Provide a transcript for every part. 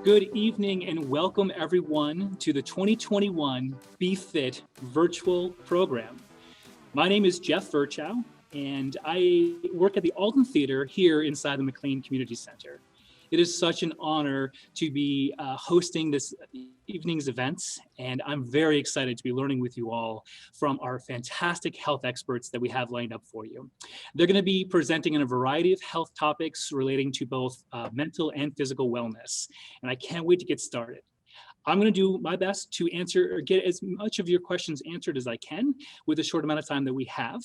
Good evening and welcome everyone to the 2021 Be Fit virtual program. My name is Jeff Virchow and I work at the Alton Theater here inside the McLean Community Center. It is such an honor to be hosting this evening's events, and I'm very excited to be learning with you all from our fantastic health experts that we have lined up for you. They're going to be presenting on a variety of health topics relating to both mental and physical wellness, and I can't wait to get started. I'm going to do my best to answer or get as much of your questions answered as I can with the short amount of time that we have.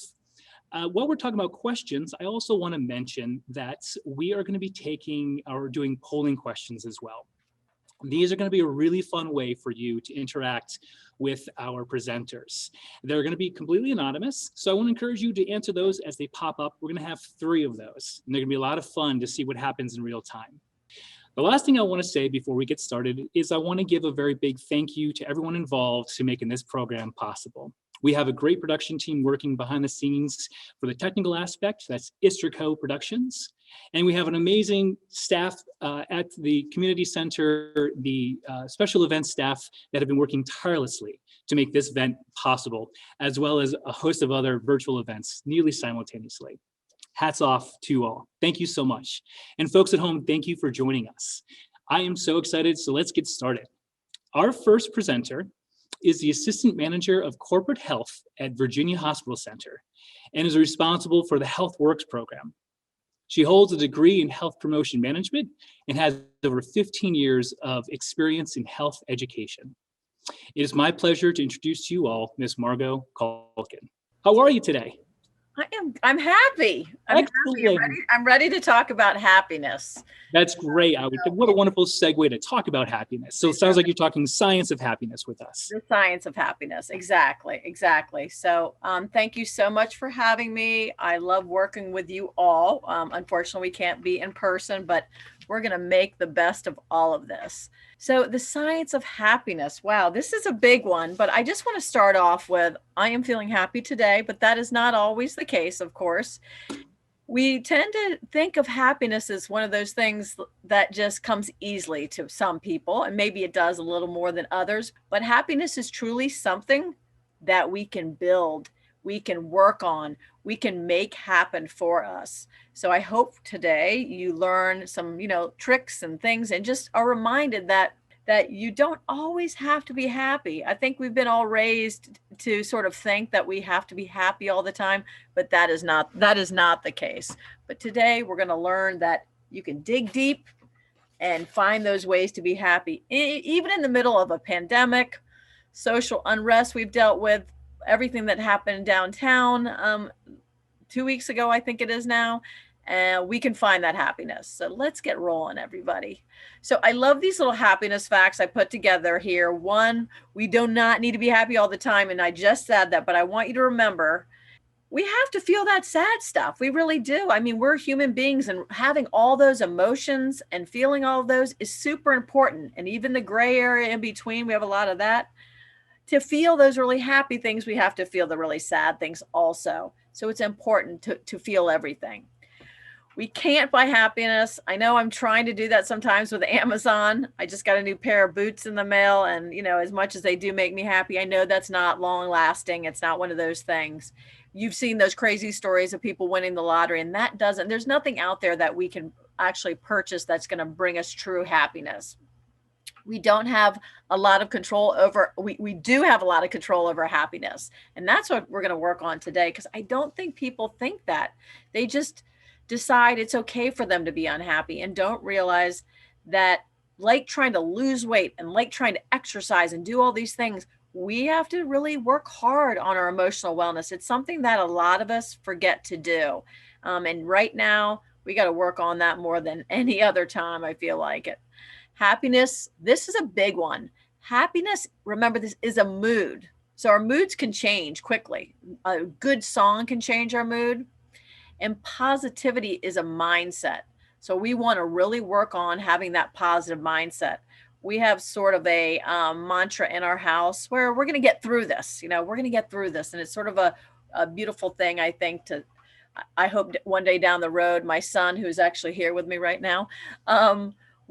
While we're talking about questions, I also want to mention that we are going to be taking or doing polling questions as well. These are going to be a really fun way for you to interact with our presenters. They're going to be completely anonymous, so I want to encourage you to answer those as they pop up. We're going to have 3 of those, and they're going to be a lot of fun to see what happens in real time. The last thing I want to say before we get started is I want to give a very big thank you to everyone involved to making this program possible. We have a great production team working behind the scenes for the technical aspect. That's Istrico Productions. And we have an amazing staff at the community center, the special events staff that have been working tirelessly to make this event possible, as well as a host of other virtual events nearly simultaneously. Hats off to you all. Thank you so much. And folks at home, thank you for joining us. I am so excited, so let's get started. Our first presenter is the Assistant Manager of Corporate Health at Virginia Hospital Center and is responsible for the Health Works program. She holds a degree in health promotion management and has over 15 years of experience in health education. It is my pleasure to introduce to you all Ms. Margot Culkin. How are you today? I'm happy. I'm ready to talk about happiness. That's great. What a wonderful segue to talk about happiness. So it sounds like you're talking science of happiness with us. The science of happiness. Exactly. So thank you so much for having me. I love working with you all. Unfortunately, we can't be in person, but we're going to make the best of all of this. So the science of happiness. Wow, this is a big one, but I just want to start off with, I am feeling happy today, but that is not always the case, of course. We tend to think of happiness as one of those things that just comes easily to some people, and maybe it does a little more than others, but happiness is truly something that we can build, we can work on, we can make happen for us. So I hope today you learn some, tricks and things and just are reminded that you don't always have to be happy. I think we've been all raised to sort of think that we have to be happy all the time, but that is not the case. But today we're going to learn that you can dig deep and find those ways to be happy, even in the middle of a pandemic, social unrest we've dealt with, everything that happened downtown 2 weeks ago, I think it is now, and we can find that happiness. So let's get rolling, everybody. So I love these little happiness facts I put together here. 1, we do not need to be happy all the time, and I just said that, but I want you to remember, we have to feel that sad stuff. We really do. I mean, we're human beings, and having all those emotions and feeling all of those is super important. And even the gray area in between, we have a lot of that. To feel those really happy things, we have to feel the really sad things also. So it's important to feel everything. We can't buy happiness. I know I'm trying to do that sometimes with Amazon. I just got a new pair of boots in the mail, and as much as they do make me happy, I know that's not long lasting. It's not one of those things. You've seen those crazy stories of people winning the lottery, and there's nothing out there that we can actually purchase that's going to bring us true happiness. We don't have a lot of control over, we do have a lot of control over happiness. And that's what we're going to work on today, because I don't think people think that. They just decide it's okay for them to be unhappy and don't realize that, like trying to lose weight and like trying to exercise and do all these things, we have to really work hard on our emotional wellness. It's something that a lot of us forget to do. And right now, we got to work on that more than any other time, I feel like it. Happiness, this is a big one. Happiness, remember, this is a mood. So our moods can change quickly. A good song can change our mood. And positivity is a mindset. So we want to really work on having that positive mindset. We have sort of a mantra in our house where we're going to get through this. We're going to get through this. And it's sort of a beautiful thing, I think, I hope one day down the road, my son, who's actually here with me right now,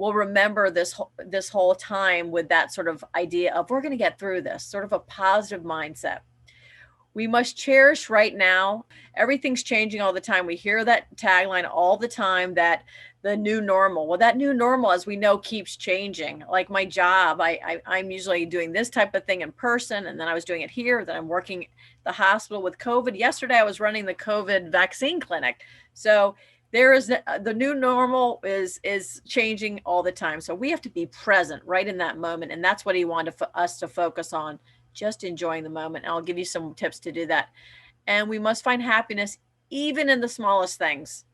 will remember this whole time with that sort of idea of we're going to get through this, sort of a positive mindset. We must cherish right now. Everything's changing all the time. We hear that tagline all the time, that the new normal. Well, that new normal, as we know, keeps changing. Like my job, I'm usually doing this type of thing in person, and then I was doing it here. Then I'm working the hospital with COVID. Yesterday, I was running the COVID vaccine clinic. So there is the new normal is changing all the time. So we have to be present right in that moment, and that's what he wanted us to focus on. Just enjoying the moment. And I'll give you some tips to do that. And we must find happiness even in the smallest things.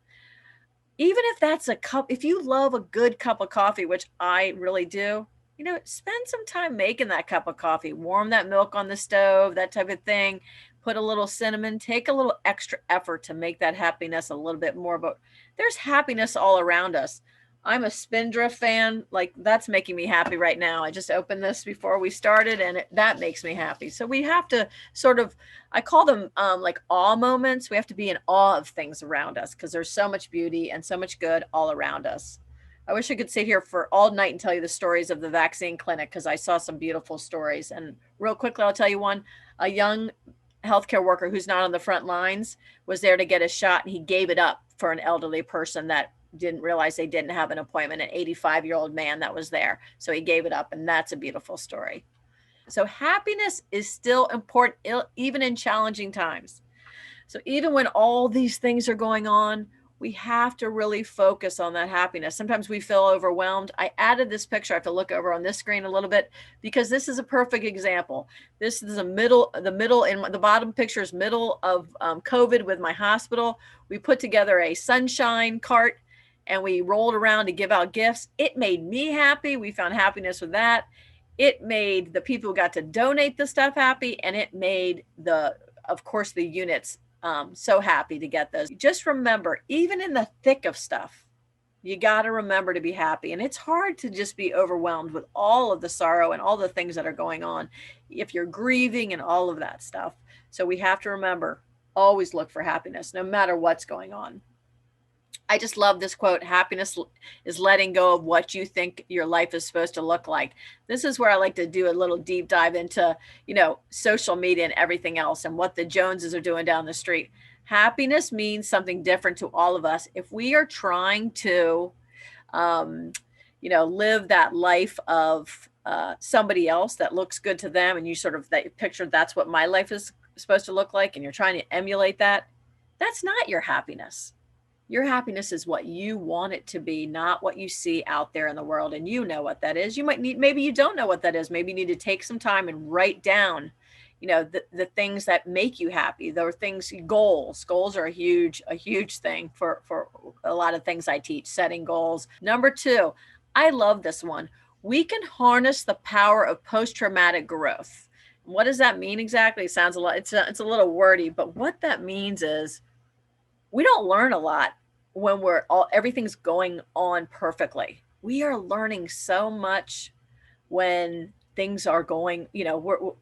Even if that's a cup, if you love a good cup of coffee, which I really do, spend some time making that cup of coffee, warm that milk on the stove, that type of thing, put a little cinnamon, take a little extra effort to make that happiness a little bit more. But there's happiness all around us. I'm a Spindrift fan. Like, that's making me happy right now. I just opened this before we started, and that makes me happy. So we have to sort of, I call them like awe moments. We have to be in awe of things around us because there's so much beauty and so much good all around us. I wish I could sit here for all night and tell you the stories of the vaccine clinic because I saw some beautiful stories. And real quickly, I'll tell you one. A young healthcare worker who's not on the front lines was there to get a shot, and he gave it up for an elderly person that didn't realize they didn't have an appointment, an 85-year-old man that was there. So he gave it up, and that's a beautiful story. So happiness is still important, even in challenging times. So even when all these things are going on, we have to really focus on that happiness. Sometimes we feel overwhelmed. I added this picture. I have to look over on this screen a little bit because this is a perfect example. This is the middle in the bottom picture is middle of COVID with my hospital. We put together a sunshine cart and we rolled around to give out gifts. It made me happy. We found happiness with that. It made the people who got to donate the stuff happy, and it made of course, the units so happy to get those. Just remember, even in the thick of stuff, you got to remember to be happy. And it's hard to just be overwhelmed with all of the sorrow and all the things that are going on if you're grieving and all of that stuff. So we have to remember, always look for happiness, no matter what's going on. I just love this quote. Happiness is letting go of what you think your life is supposed to look like. This is where I like to do a little deep dive into, social media and everything else and what the Joneses are doing down the street. Happiness means something different to all of us. If we are trying to, live that life of somebody else that looks good to them, and you sort of that picture, that's what my life is supposed to look like, and you're trying to emulate that, that's not your happiness. Your happiness is what you want it to be, not what you see out there in the world. And you know what that is. You might need, maybe you don't know what that is. Maybe you need to take some time and write down, the things that make you happy. There are things, goals. Goals are a huge thing for a lot of things I teach, setting goals. Number 2, I love this one. We can harness the power of post-traumatic growth. What does that mean exactly? It sounds it's a little wordy, but what that means is, we don't learn a lot when everything's going on perfectly. We are learning so much when things are going,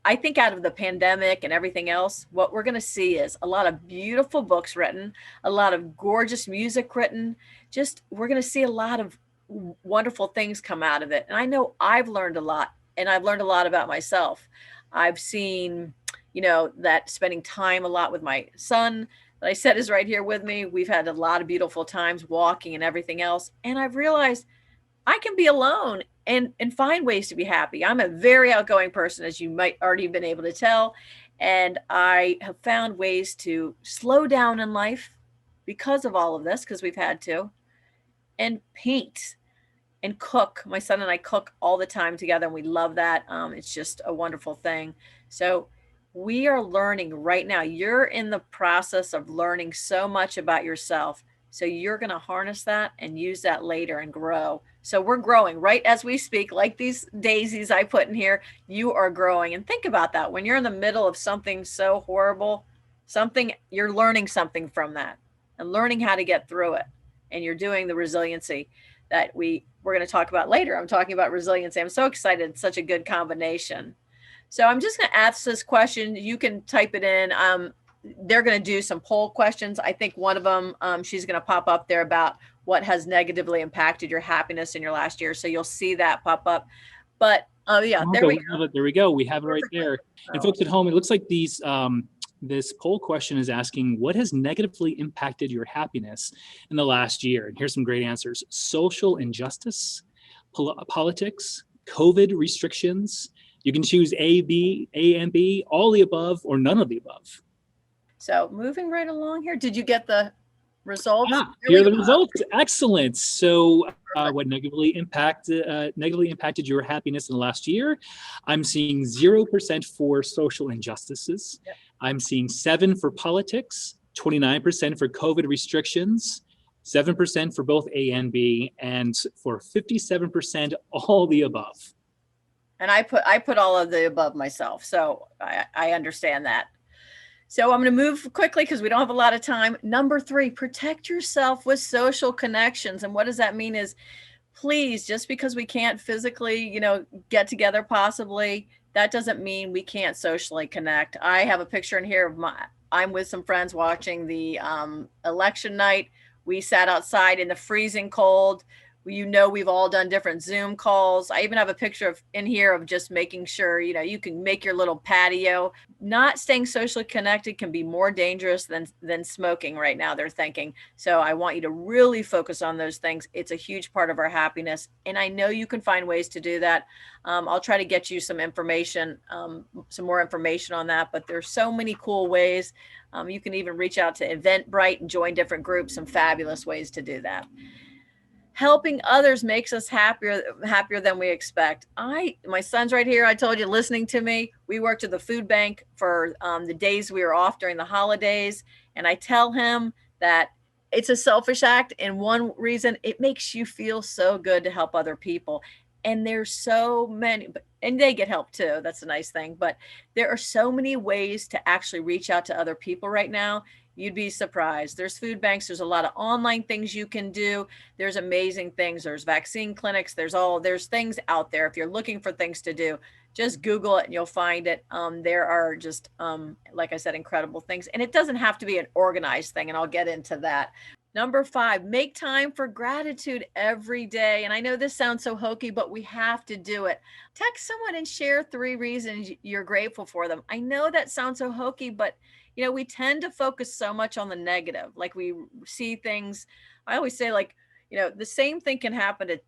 I think out of the pandemic and everything else, what we're going to see is a lot of beautiful books written, a lot of gorgeous music written. We're going to see a lot of wonderful things come out of it. And I know I've learned a lot, and I've learned a lot about myself. I've seen, that spending time a lot with my son, I said is right here with me. We've had a lot of beautiful times walking and everything else. And I've realized I can be alone and find ways to be happy. I'm a very outgoing person, as you might already been able to tell. And I have found ways to slow down in life because of all of this, because we've had to, and paint and cook. My son and I cook all the time together, and we love that. It's just a wonderful thing. So we are learning right now. You're in the process of learning so much about yourself. So you're going to harness that and use that later and grow. So we're growing right as we speak, like these daisies I put in here. You are growing. And think about that. When you're in the middle of something so horrible, you're learning something from that and learning how to get through it. And you're doing the resiliency that we're going to talk about later. I'm talking about resiliency. I'm so excited. It's such a good combination. So I'm just going to ask this question. You can type it in. They're going to do some poll questions. I think one of them, she's going to pop up there about what has negatively impacted your happiness in your last year. So you'll see that pop up. But yeah, there we go. There we go. We have it right there. And Oh. folks at home, it looks like this poll question is asking, what has negatively impacted your happiness in the last year? And here's some great answers. Social injustice, politics, COVID restrictions. You can choose A, and B, all the above, or none of the above. So moving right along here, did you get the results? Here are the results. Excellent. So what negatively impacted your happiness in the last year? I'm seeing 0% for social injustices. Yep. I'm seeing 7% for politics, 29% for COVID restrictions, 7% for both A and B, and for 57% all the above. And I put all of the above myself, so I understand that. So I'm going to move quickly because we don't have a lot of time. Number 3, protect yourself with social connections. And what does that mean is, please, just because we can't physically, get together possibly, that doesn't mean we can't socially connect. I have a picture in here of I'm with some friends watching the election night. We sat outside in the freezing cold. We've all done different Zoom calls. I even have a picture in here of just making sure, you can make your little patio. Not staying socially connected can be more dangerous than smoking right now, they're thinking. So I want you to really focus on those things. It's a huge part of our happiness. And I know you can find ways to do that. I'll try to get you some information, some more information on that, but there's so many cool ways. You can even reach out to Eventbrite and join different groups, some fabulous ways to do that. Helping others makes us happier than we expect. My son's right here. I told you, listening to me. We worked at the food bank for the days we were off during the holidays. And I tell him that it's a selfish act. And one reason, it makes you feel so good to help other people. And there's so many, and they get help too. That's a nice thing. But there are so many ways to actually reach out to other people right now. You'd be surprised. There's food banks. There's a lot of online things you can do. There's amazing things. There's vaccine clinics. There's things out there. If you're looking for things to do, just Google it and you'll find it. There are just, like I said, incredible things. And it doesn't have to be an organized thing. And I'll get into that. Number 5, make time for gratitude every day. And I know this sounds so hokey, but we have to do it. Text someone and share 3 reasons you're grateful for them. I know that sounds so hokey, but we tend to focus so much on the negative. Like we see things, I always say the same thing can happen to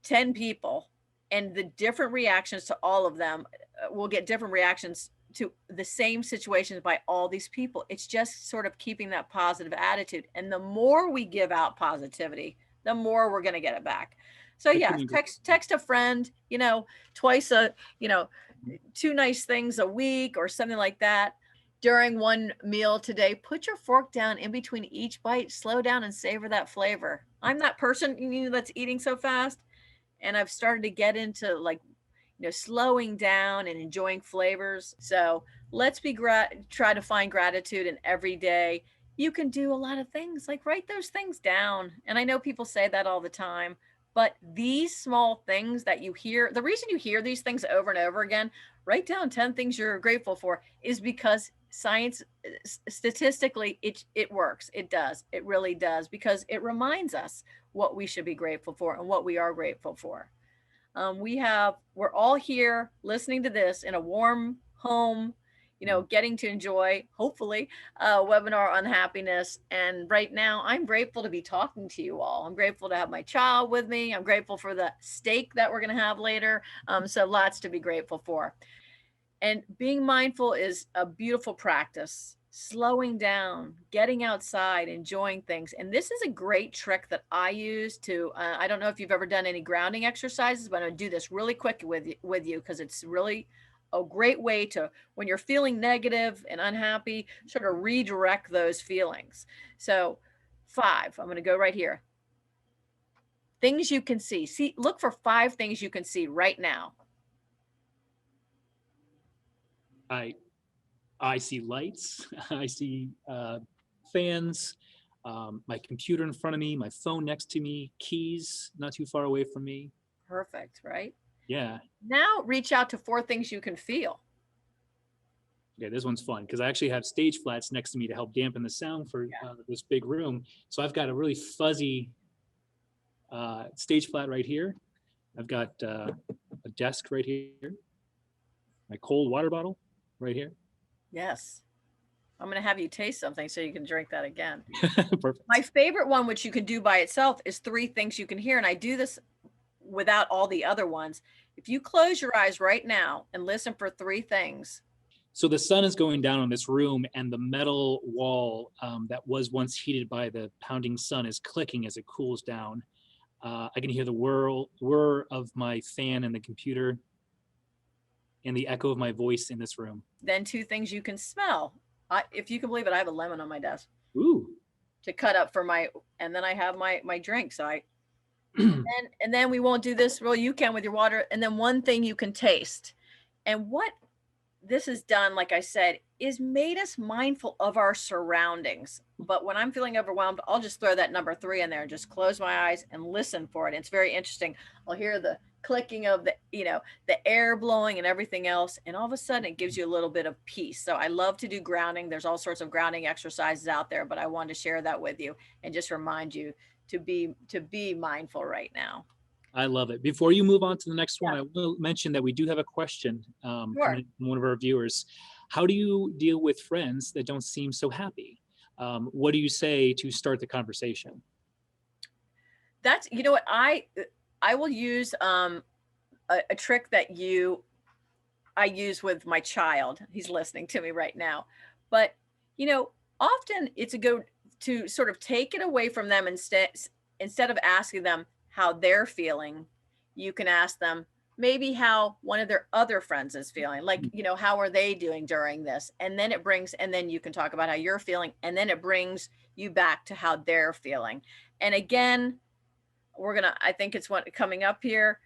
10 people and the different reactions to all of them will get different reactions to the same situations by all these people. It's just sort of keeping that positive attitude. And the more we give out positivity, the more we're going to get it back. So yeah, text a friend, twice 2 nice things a week or something like that. During one meal today, put your fork down in between each bite, slow down and savor that flavor. I'm that person that's eating so fast. And I've started to get into slowing down and enjoying flavors. So let's try to find gratitude in every day. You can do a lot of things, like write those things down. And I know people say that all the time, but these small things that you hear, the reason you hear these things over and over again, write down 10 things you're grateful for, is because science, statistically, it works. It does. It really does, because it reminds us what we should be grateful for and what we are grateful for. We're all here listening to this in a warm home, getting to enjoy, hopefully, a webinar on happiness. And right now, I'm grateful to be talking to you all. I'm grateful to have my child with me. I'm grateful for the steak that we're going to have later. So lots to be grateful for. And being mindful is a beautiful practice. Slowing down, getting outside, enjoying things. And this is a great trick that I use to, I don't know if you've ever done any grounding exercises, but I'm going to do this really quick with you because it's really a great way to, when you're feeling negative and unhappy, sort of redirect those feelings. So 5, I'm going to go right here. Things you can see. Look for 5 things you can see right now. I see lights, I see fans, my computer in front of me, my phone next to me, keys not too far away from me. Perfect, right? Yeah. Now reach out to 4 things you can feel. Yeah, this one's fun because I actually have stage flats next to me to help dampen the sound for this big room. So I've got a really fuzzy stage flat right here. I've got a desk right here. My cold water bottle right here. Yes. I'm going to have you taste something so you can drink that again. Perfect. My favorite one, which you can do by itself, is 3 things you can hear. And I do this without all the other ones. If you close your eyes right now and listen for 3 things. So the sun is going down on this room, and the metal wall that was once heated by the pounding sun is clicking as it cools down. I can hear the whir of my fan and the computer and the echo of my voice in this room. Then 2 things you can smell. If you can believe it, I have a lemon on my desk. Ooh. To cut up for and then I have my drink. So and then we won't do this. Well, you can with your water. And then 1 thing you can taste. And what this has done, like I said, is made us mindful of our surroundings. But when I'm feeling overwhelmed, I'll just throw that number 3 in there and just close my eyes and listen for it. It's very interesting. I'll hear the clicking of the air blowing and everything else. And all of a sudden it gives you a little bit of peace. So I love to do grounding. There's all sorts of grounding exercises out there, but I wanted to share that with you and just remind you to be mindful right now. I love it. Before you move on to the next one, I will mention that we do have a question Sure. from one of our viewers. How do you deal with friends that don't seem so happy? What do you say to start the conversation? That's, what I will use a trick that I use with my child. He's listening to me right now. But, often it's a go to sort of take it away from them instead of asking them how they're feeling. You can ask them maybe how one of their other friends is feeling, like, how are they doing during this? And then and then you can talk about how you're feeling, and then it brings you back to how they're feeling. And again, I think it's what coming up here.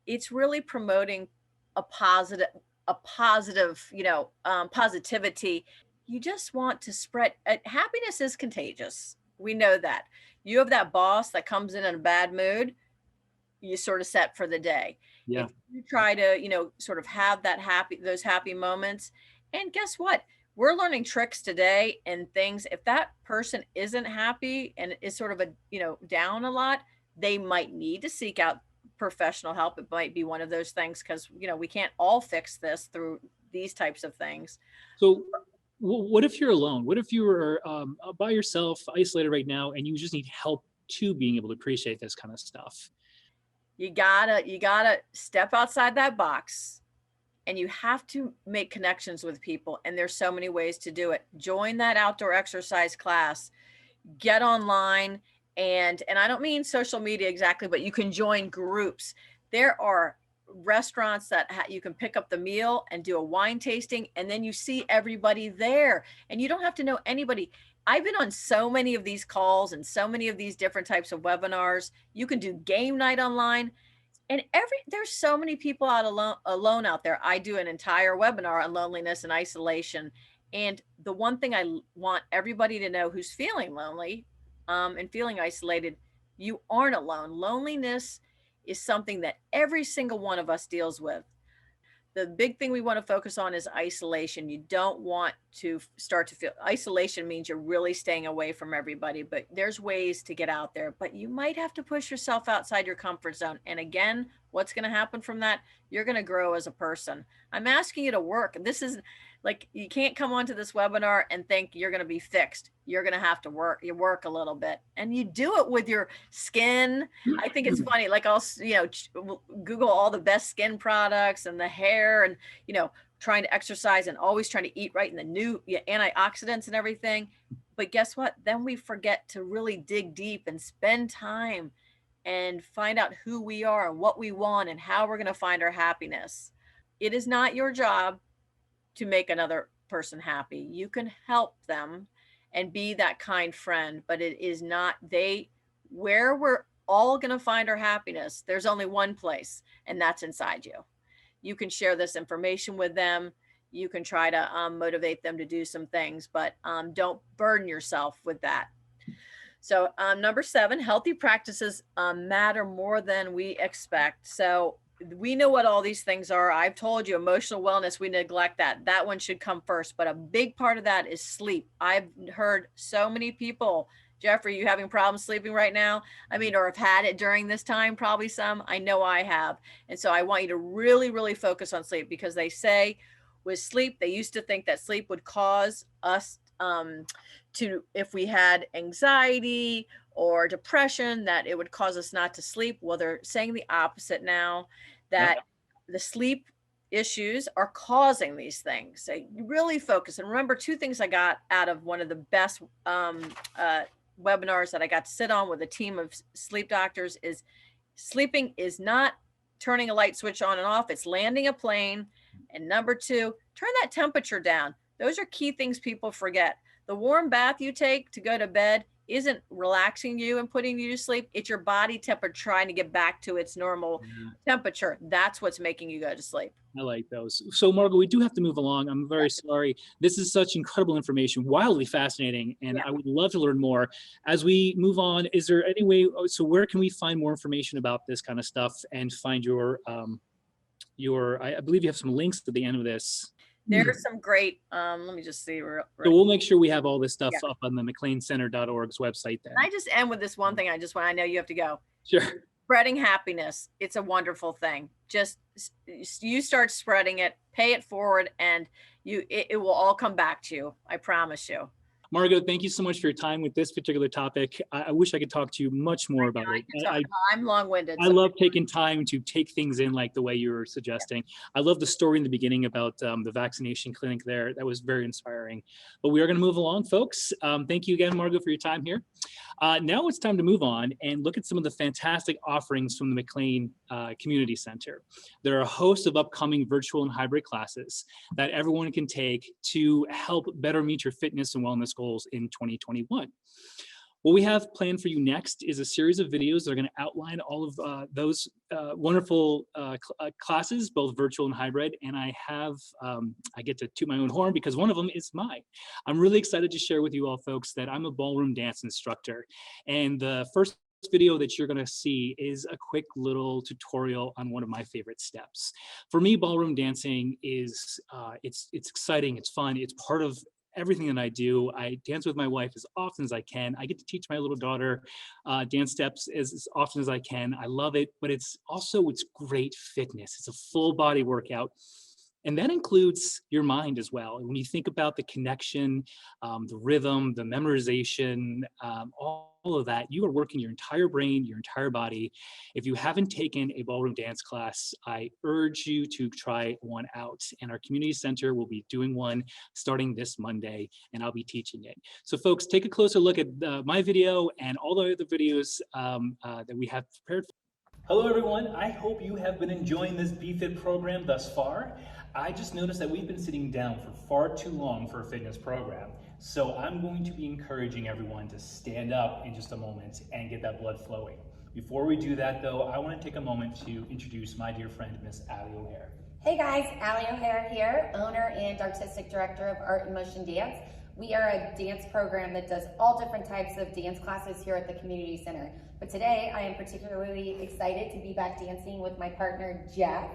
It's really promoting a positive, positivity. You just want to spread happiness is contagious. We know that. You have that boss that comes in a bad mood, you sort of set for the day. Yeah. If you try to, sort of have those happy moments, and guess what? We're learning tricks today and things. If that person isn't happy and is sort of down a lot, they might need to seek out professional help. It might be one of those things because, we can't all fix this through these types of things. So what if you're alone? What if you were by yourself, isolated right now, and you just need help to being able to appreciate this kind of stuff? You gotta step outside that box, and you have to make connections with people. And there's so many ways to do it. Join that outdoor exercise class, get online. And I don't mean social media exactly, but you can join groups. There are restaurants that you can pick up the meal and do a wine tasting, and then you see everybody there, and you don't have to know anybody. I've been on so many of these calls and so many of these different types of webinars. You can do game night online, and there's so many people alone out there. I do an entire webinar on loneliness and isolation. And the one thing I want everybody to know who's feeling lonely and feeling isolated, you aren't alone. Loneliness is something that every single one of us deals with. The big thing we want to focus on is isolation. You don't want to start to feel isolation means you're really staying away from everybody, but there's ways to get out there, but you might have to push yourself outside your comfort zone. And again, what's going to happen from that? You're going to grow as a person. I'm asking you to work. This is like, you can't come onto this webinar and think you're going to be fixed. You're going to have to work. You work a little bit, and you do it with your skin. I think it's funny. Like I'll, Google all the best skin products and the hair, and, trying to exercise and always trying to eat right, and the new antioxidants and everything. But guess what? Then we forget to really dig deep and spend time and find out who we are and what we want and how we're going to find our happiness. It is not your job to make another person happy. You can help them and be that kind friend, but it is not where we're all going to find our happiness. There's only one place, and that's inside you. You can share this information with them. You can try to motivate them to do some things, but don't burden yourself with that. So number 7, healthy practices matter more than we expect. So we know what all these things are. I've told you, emotional wellness, we neglect that. That one should come first, but a big part of that is sleep. I've heard so many people Jeff, are you having problems sleeping right now? I mean, or have had it during this time, probably some. I know I have. And so I want you to really, really focus on sleep, because they say with sleep, they used to think that sleep would cause us to, if we had anxiety or depression, that it would cause us not to sleep. Well, they're saying the opposite now, that the sleep issues are causing these things. So you really focus. And remember, two things I got out of one of the best webinars that I got to sit on with a team of sleep doctors is sleeping is not turning a light switch on and off. It's landing a plane. And number two, turn that temperature down. Those are key things people forget. The warm bath you take to go to bed isn't relaxing you and putting you to sleep. It's your body temperature trying to get back to its normal temperature. That's what's making you go to sleep. I like those. So Margot, we do have to move along. I'm very sorry. This is such incredible information, wildly fascinating, and I would love to learn more. As we move on, is there any way, so where can we find more information about this kind of stuff and find your, I believe you have some links at the end of this. There's some great, let me just see. So we'll make sure we have all this stuff up on the McLeancenter.org's website then. I just end with this one thing. I know you have to go. Sure. Spreading happiness. It's a wonderful thing. Just you start spreading it, pay it forward, and it will all come back to you. I promise you. Margot, thank you so much for your time with this particular topic. I wish I could talk to you much more about it. I'm long-winded. I love taking time to take things in like the way you were suggesting. I love the story in the beginning about the vaccination clinic there. That was very inspiring. But we are going to move along, folks. Thank you again, Margot, for your time here. Now it's time to move on and look at some of the fantastic offerings from the McLean Community Center. There are a host of upcoming virtual and hybrid classes that everyone can take to help better meet your fitness and wellness goals in 2021. What we have planned for you next is a series of videos that are going to outline all of those wonderful classes, both virtual and hybrid. And I get to toot my own horn because one of them is mine. I'm really excited to share with you all, folks, that I'm a ballroom dance instructor. And the first video that you're going to see is a quick little tutorial on one of my favorite steps. For me, ballroom dancing is it's exciting, it's fun, it's part of everything that I do. I dance with my wife as often as I can. I get to teach my little daughter dance steps as often as I can. I love it, but it's great fitness. It's a full body workout. And that includes your mind as well. When you think about the connection, the rhythm, the memorization, all of that, you are working your entire brain, your entire body. If you haven't taken a ballroom dance class, I urge you to try one out. And our community center will be doing one starting this Monday, and I'll be teaching it. So folks, take a closer look at my video and all the other videos that we have prepared. Hello everyone, I hope you have been enjoying this BFit program thus far. I just noticed that we've been sitting down for far too long for a fitness program. So I'm going to be encouraging everyone to stand up in just a moment and get that blood flowing. Before we do that though, I want to take a moment to introduce my dear friend, Miss Allie O'Hare. Hey guys, Allie O'Hare here, owner and artistic director of Art in Motion Dance. We are a dance program that does all different types of dance classes here at the community center. But today I am particularly excited to be back dancing with my partner, Jeff.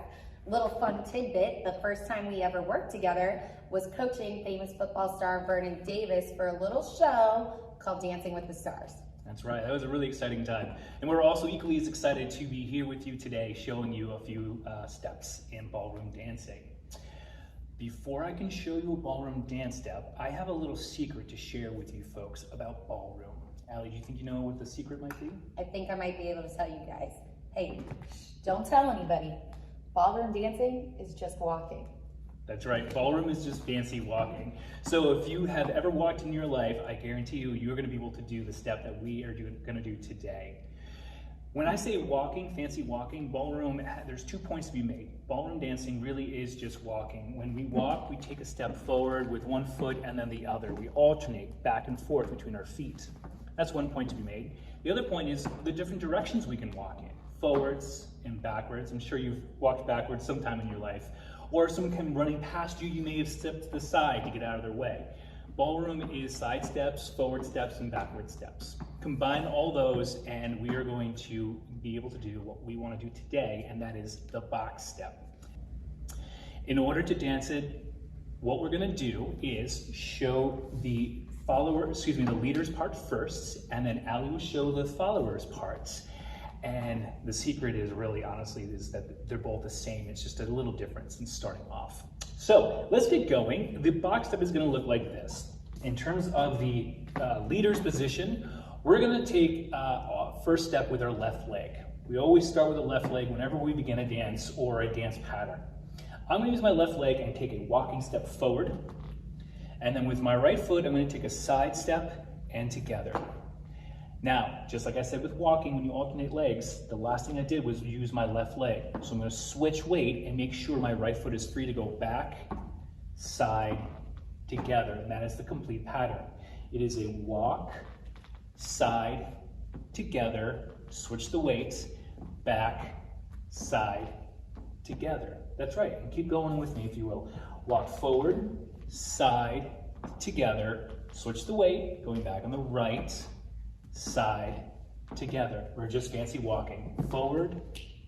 Little fun tidbit, the first time we ever worked together was coaching famous football star Vernon Davis for a little show called Dancing with the Stars. That's right, that was a really exciting time. And we're also equally as excited to be here with you today, showing you a few steps in ballroom dancing. Before I can show you a ballroom dance step, I have a little secret to share with you folks about ballroom. Allie, do you think you know what the secret might be? I think I might be able to tell you guys. Hey, don't tell anybody. Ballroom dancing is just walking. That's right, ballroom is just fancy walking. So if you have ever walked in your life, I guarantee you're gonna be able to do the step that we are gonna do today. When I say walking, fancy walking, ballroom, there's 2 points to be made. Ballroom dancing really is just walking. When we walk, we take a step forward with one foot and then the other. We alternate back and forth between our feet. That's 1 point to be made. The other point is the different directions we can walk in. Forwards and backwards. I'm sure you've walked backwards sometime in your life. Or someone came running past you, you may have stepped to the side to get out of their way. Ballroom is side steps, forward steps, and backward steps. Combine all those and we are going to be able to do what we want to do today, and that is the box step. In order to dance it, what we're going to do is show the the leaders part first, and then Ali will show the followers parts. And the secret is really, honestly, is that they're both the same. It's just a little difference in starting off. So let's get going. The box step is going to look like this. In terms of the leader's position, we're going to take first step with our left leg. We always start with the left leg whenever we begin a dance or a dance pattern. I'm going to use my left leg and take a walking step forward. And then with my right foot, I'm going to take a side step and together. Now, just like I said with walking, when you alternate legs, the last thing I did was use my left leg. So I'm going to switch weight and make sure my right foot is free to go back, side, together. And that is the complete pattern. It is a walk, side, together, switch the weights, back, side, together. That's right. And keep going with me if you will. Walk forward, side, together, switch the weight, going back on the right, side, together. We're just fancy walking. Forward,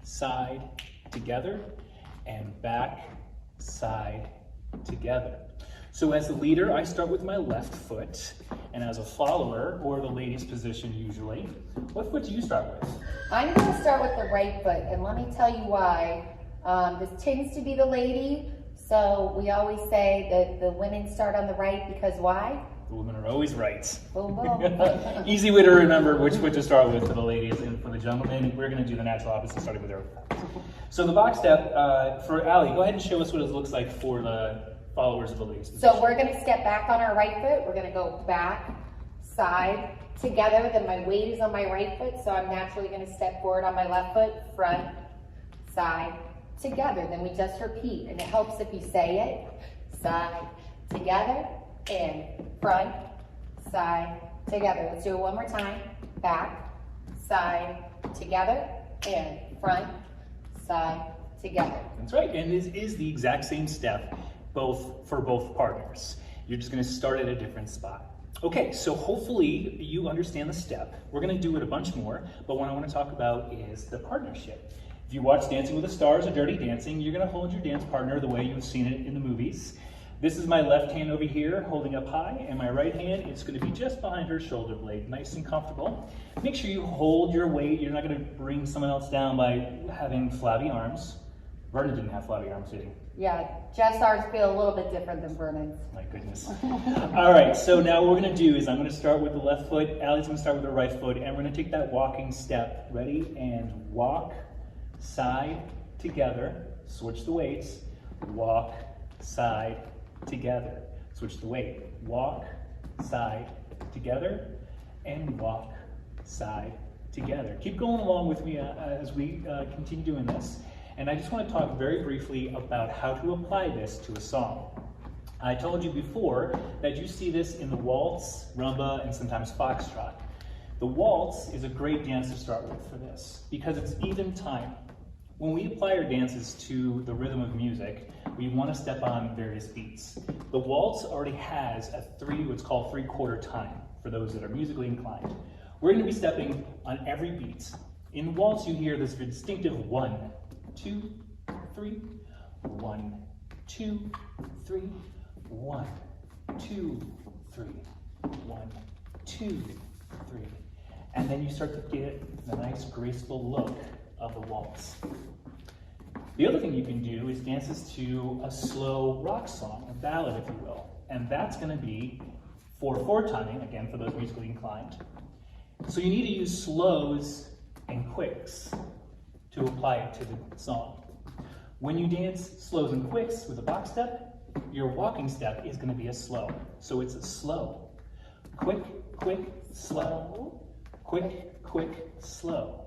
side, together, and back, side, together. So as the leader, I start with my left foot, and as a follower, or the lady's position usually, what foot do you start with? I'm going to start with the right foot, and let me tell you why. This tends to be the lady, so we always say that the women start on the right because why? The women are always right. Boom, boom. Easy way to remember which foot to start with for the ladies, and for the gentlemen, we're going to do the natural opposite, starting with our left. So the box step, for Ali, go ahead and show us what it looks like for the followers of the ladies. So we're going to step back on our right foot. We're going to go back, side, together. Then my weight is on my right foot, so I'm naturally going to step forward on my left foot, front, side, together. Then we just repeat, and it helps if you say it. Side, together, and front, side, together. Let's do it one more time. Back, side, together, and front, side, together. That's right, and this is the exact same step for both partners. You're just going to start at a different spot. Okay, so hopefully you understand the step. We're going to do it a bunch more, but what I want to talk about is the partnership. If you watch Dancing with the Stars or Dirty Dancing, you're going to hold your dance partner the way you've seen it in the movies. This is my left hand over here holding up high, and my right hand is going to be just behind her shoulder blade, nice and comfortable. Make sure you hold your weight. You're not going to bring someone else down by having flabby arms. Vernon didn't have flabby arms, did he? Yeah, Jeff's arms feel a little bit different than Vernon's. My goodness. All right, so now what we're going to do is I'm going to start with the left foot, Allie's going to start with the right foot, and we're going to take that walking step. Ready? And walk, side, together, switch the weights, walk, side, together, switch the weight, walk, side, together, and walk, side, together. Keep going along with me as we continue doing this. And I just want to talk very briefly about how to apply this to a song. I told you before that you see this in the waltz, rumba, and sometimes foxtrot. The waltz is a great dance to start with for this because it's even time. When we apply our dances to the rhythm of music, we want to step on various beats. The waltz already has what's called 3/4 time for those that are musically inclined. We're going to be stepping on every beat. In the waltz, you hear this distinctive 1, 2, 3, 1, 2, 3, 1, 2, 3, 1, 2, 3. And then you start to get the nice graceful look of the waltz. The other thing you can do is dances to a slow rock song, a ballad if you will, and that's going to be 4/4 timing, again for those musically inclined. So you need to use slows and quicks to apply it to the song. When you dance slows and quicks with a box step, your walking step is going to be a slow. So it's a slow. Quick, quick, slow. Quick, quick, slow.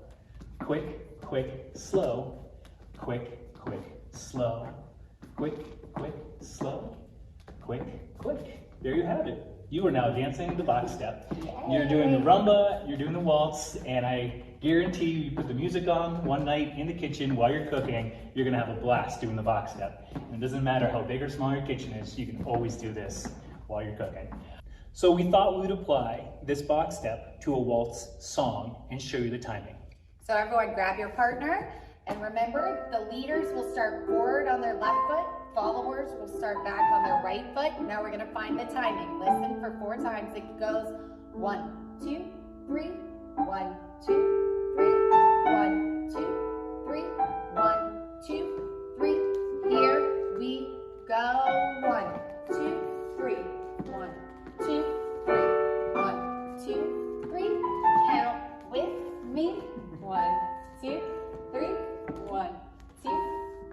Quick, quick, slow. Quick, quick, slow. Quick, quick, slow. Quick, quick. There you have it. You are now dancing the box step. You're doing the rumba, you're doing the waltz, and I guarantee you put the music on one night in the kitchen while you're cooking, you're gonna have a blast doing the box step. And it doesn't matter how big or small your kitchen is, you can always do this while you're cooking. So we thought we would apply this box step to a waltz song and show you the timing. So everyone grab your partner, and remember the leaders will start forward on their left foot, followers will start back on their right foot. Now we're gonna find the timing. Listen for 4 times. It goes 1, 2, 3, 1, 2, 3, 1, 2, 3, 1, 2, 3. Here we go. 1, 2, 3, 1, 2, 3, 1, 2, 3. Count with me. 1, 2, 3, 1, 2,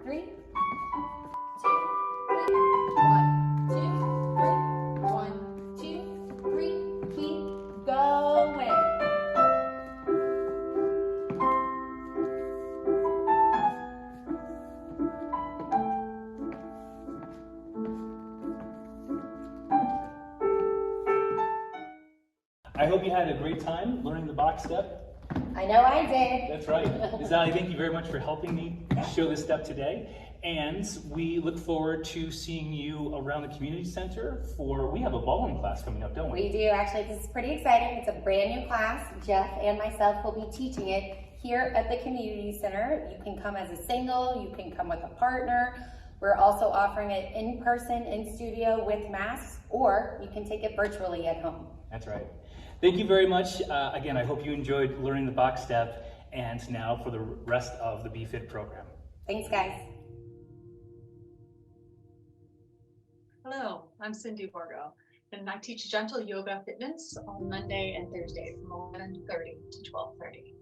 3. 1, 2, 3, 1, 2, 3. Keep going. I hope you had a great time learning the box step. I know I did. That's right. Ms. Ali, thank you very much for helping me show this step today. And we look forward to seeing you around the community center we have a ballroom class coming up, don't we? We do. Actually, this is pretty exciting. It's a brand new class. Jeff and myself will be teaching it here at the community center. You can come as a single, you can come with a partner. We're also offering it in person, in studio with masks, or you can take it virtually at home. That's right. Thank you very much. Again, I hope you enjoyed learning the box step, and now for the rest of the BFit program. Thanks, guys. Hello, I'm Cindy Borgo, and I teach gentle yoga fitness on Monday and Thursday from 11:30 to 12:30.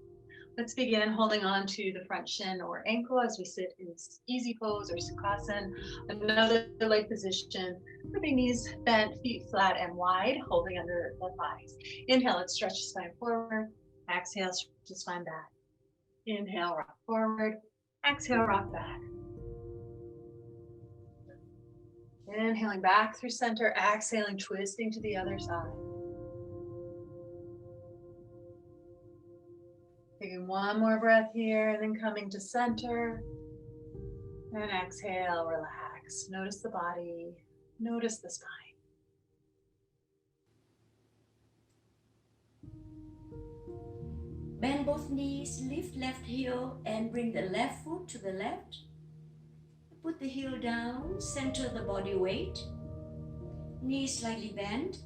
Let's begin holding on to the front shin or ankle as we sit in easy pose or Sukhasana, another leg position with the knees bent, feet flat and wide, holding under the thighs. Inhale, let's stretch the spine forward. Exhale, stretch the spine back. Inhale, rock forward. Exhale, rock back. Inhaling back through center, exhaling, twisting to the other side. Taking one more breath here and then coming to center. And exhale, relax. Notice the body, notice the spine. Bend both knees, lift left heel and bring the left foot to the left. Put the heel down, center the body weight. Knees slightly bent.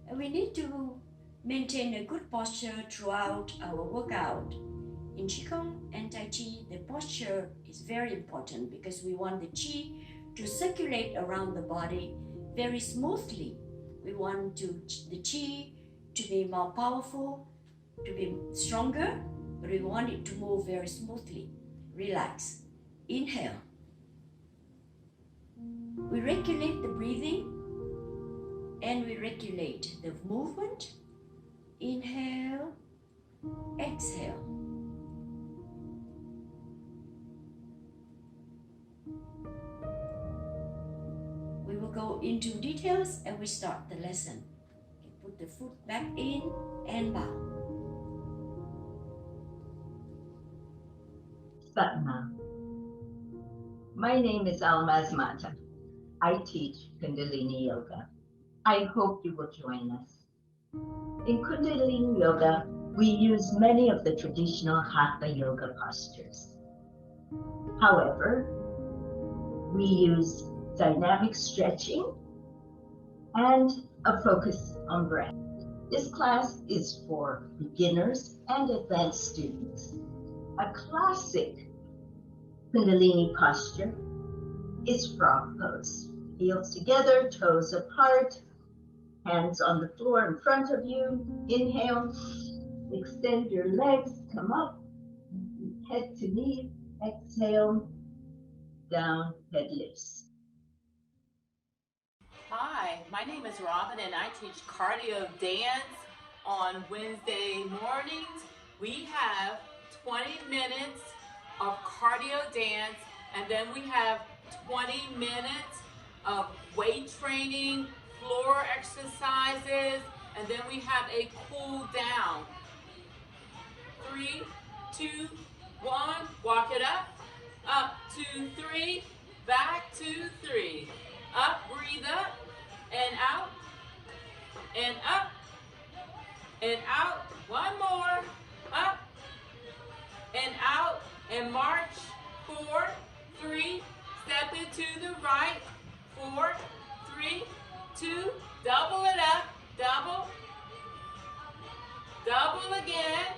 And we need to maintain a good posture throughout our workout. In Qigong and Tai Chi, the posture is very important because we want the Qi to circulate around the body very smoothly. We want the Qi to be more powerful, to be stronger, but we want it to move very smoothly. Relax. Inhale. We regulate the breathing and we regulate the movement. Inhale, exhale. We will go into details and we start the lesson. Okay, put the foot back in and bow. Satnam. My name is Almaz Mata. I teach Kundalini Yoga. I hope you will join us. In Kundalini Yoga, we use many of the traditional Hatha Yoga postures. However, we use dynamic stretching and a focus on breath. This class is for beginners and advanced students. A classic Kundalini posture is frog pose. Heels together, toes apart, hands on the floor in front of you. Inhale, extend your legs, come up, head to knee. Exhale, down, head lifts. Hi, my name is Robin and I teach cardio dance on Wednesday mornings. We have 20 minutes of cardio dance, and then we have 20 minutes of weight training, floor exercises, and then we have a cool down. 3, 2, 1, walk it up, 2, 3, back, 2, 3, up, breathe up, and out, and up, and out, one more, up, and out, and march, 4, 3, step it to the right, 4, 3, 2, double it up, double, double again,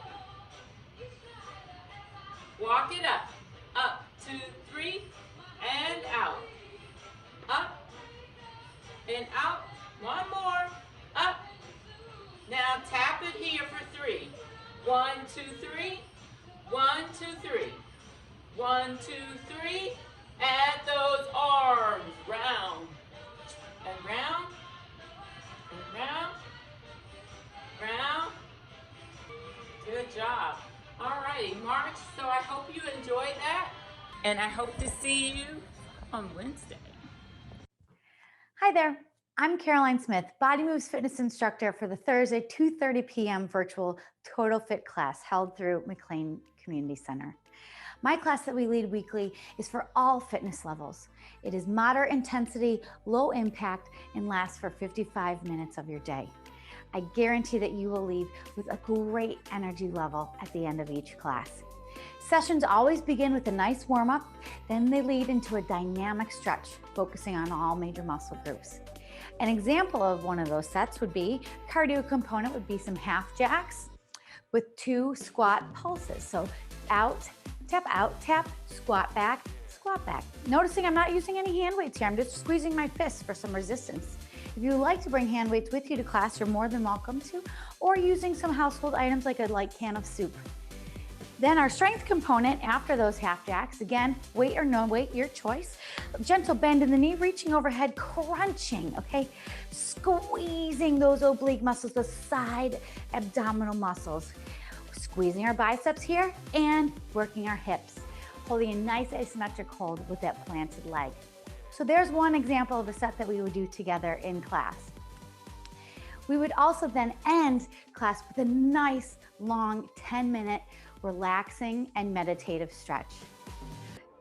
walk it up, 2, 3, and out, up, and out, one more, up, now tap it here for 3, 1, 2, 3, 1, 2, 3, 1, 2, 3, add those arms, round, and round, and round, round, good job. All righty, March, so I hope you enjoyed that, and I hope to see you on Wednesday. Hi there, I'm Caroline Smith, Body Moves Fitness Instructor for the Thursday 2:30 p.m. virtual Total Fit class held through McLean Community Center. My class that we lead weekly is for all fitness levels. It is moderate intensity, low impact, and lasts for 55 minutes of your day. I guarantee that you will leave with a great energy level at the end of each class. Sessions always begin with a nice warm-up, then they lead into a dynamic stretch, focusing on all major muscle groups. An example of one of those sets would be, cardio component would be some half jacks with 2 squat pulses. So out, tap, squat back, squat back. Noticing I'm not using any hand weights here, I'm just squeezing my fists for some resistance. If you would like to bring hand weights with you to class, you're more than welcome to, or using some household items like a light can of soup. Then our strength component after those half jacks, again, weight or no weight, your choice. Gentle bend in the knee, reaching overhead, crunching, okay? Squeezing those oblique muscles, the side abdominal muscles. Squeezing our biceps here and working our hips. Holding a nice asymmetric hold with that planted leg. So there's one example of a set that we would do together in class. We would also then end class with a nice long 10-minute relaxing and meditative stretch.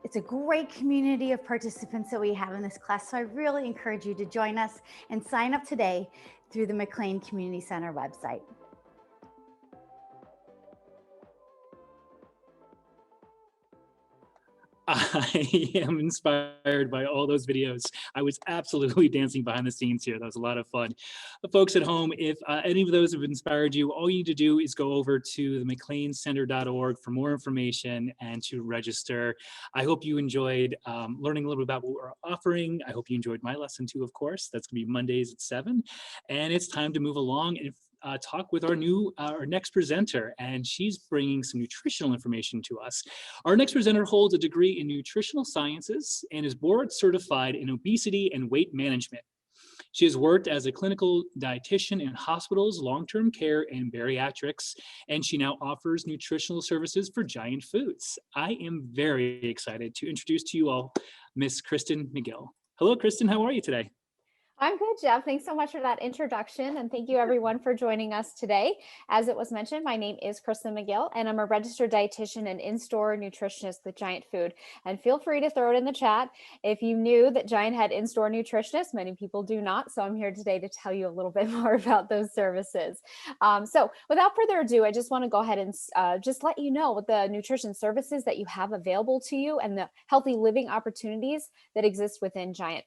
It's a great community of participants that we have in this class, so I really encourage you to join us and sign up today through the McLean Community Center website. I am inspired by all those videos. I was absolutely dancing behind the scenes here. That was a lot of fun. But folks at home, if any of those have inspired you, all you need to do is go over to the mcleancenter.org for more information and to register. I hope you enjoyed learning a little bit about what we're offering. I hope you enjoyed my lesson too, of course. That's gonna be Mondays at 7. And it's time to move along and talk with our next presenter, and she's bringing some nutritional information to us. Our next presenter holds a degree in nutritional sciences and is board certified in obesity and weight management. She has worked as a clinical dietitian in hospitals, long-term care, and bariatrics, and she now offers nutritional services for Giant Foods. I am very excited to introduce to you all Miss Kristen McGill. Hello, Kristen, how are you today? I'm good, Jeff. Thanks so much for that introduction. And thank you everyone for joining us today. As it was mentioned, my name is Kristen McGill, and I'm a registered dietitian and in-store nutritionist with Giant Food. And feel free to throw it in the chat if you knew that Giant had in-store nutritionists. Many people do not. So I'm here today to tell you a little bit more about those services. So without further ado, I just want to go ahead and just let you know what the nutrition services that you have available to you and the healthy living opportunities that exist within Giant.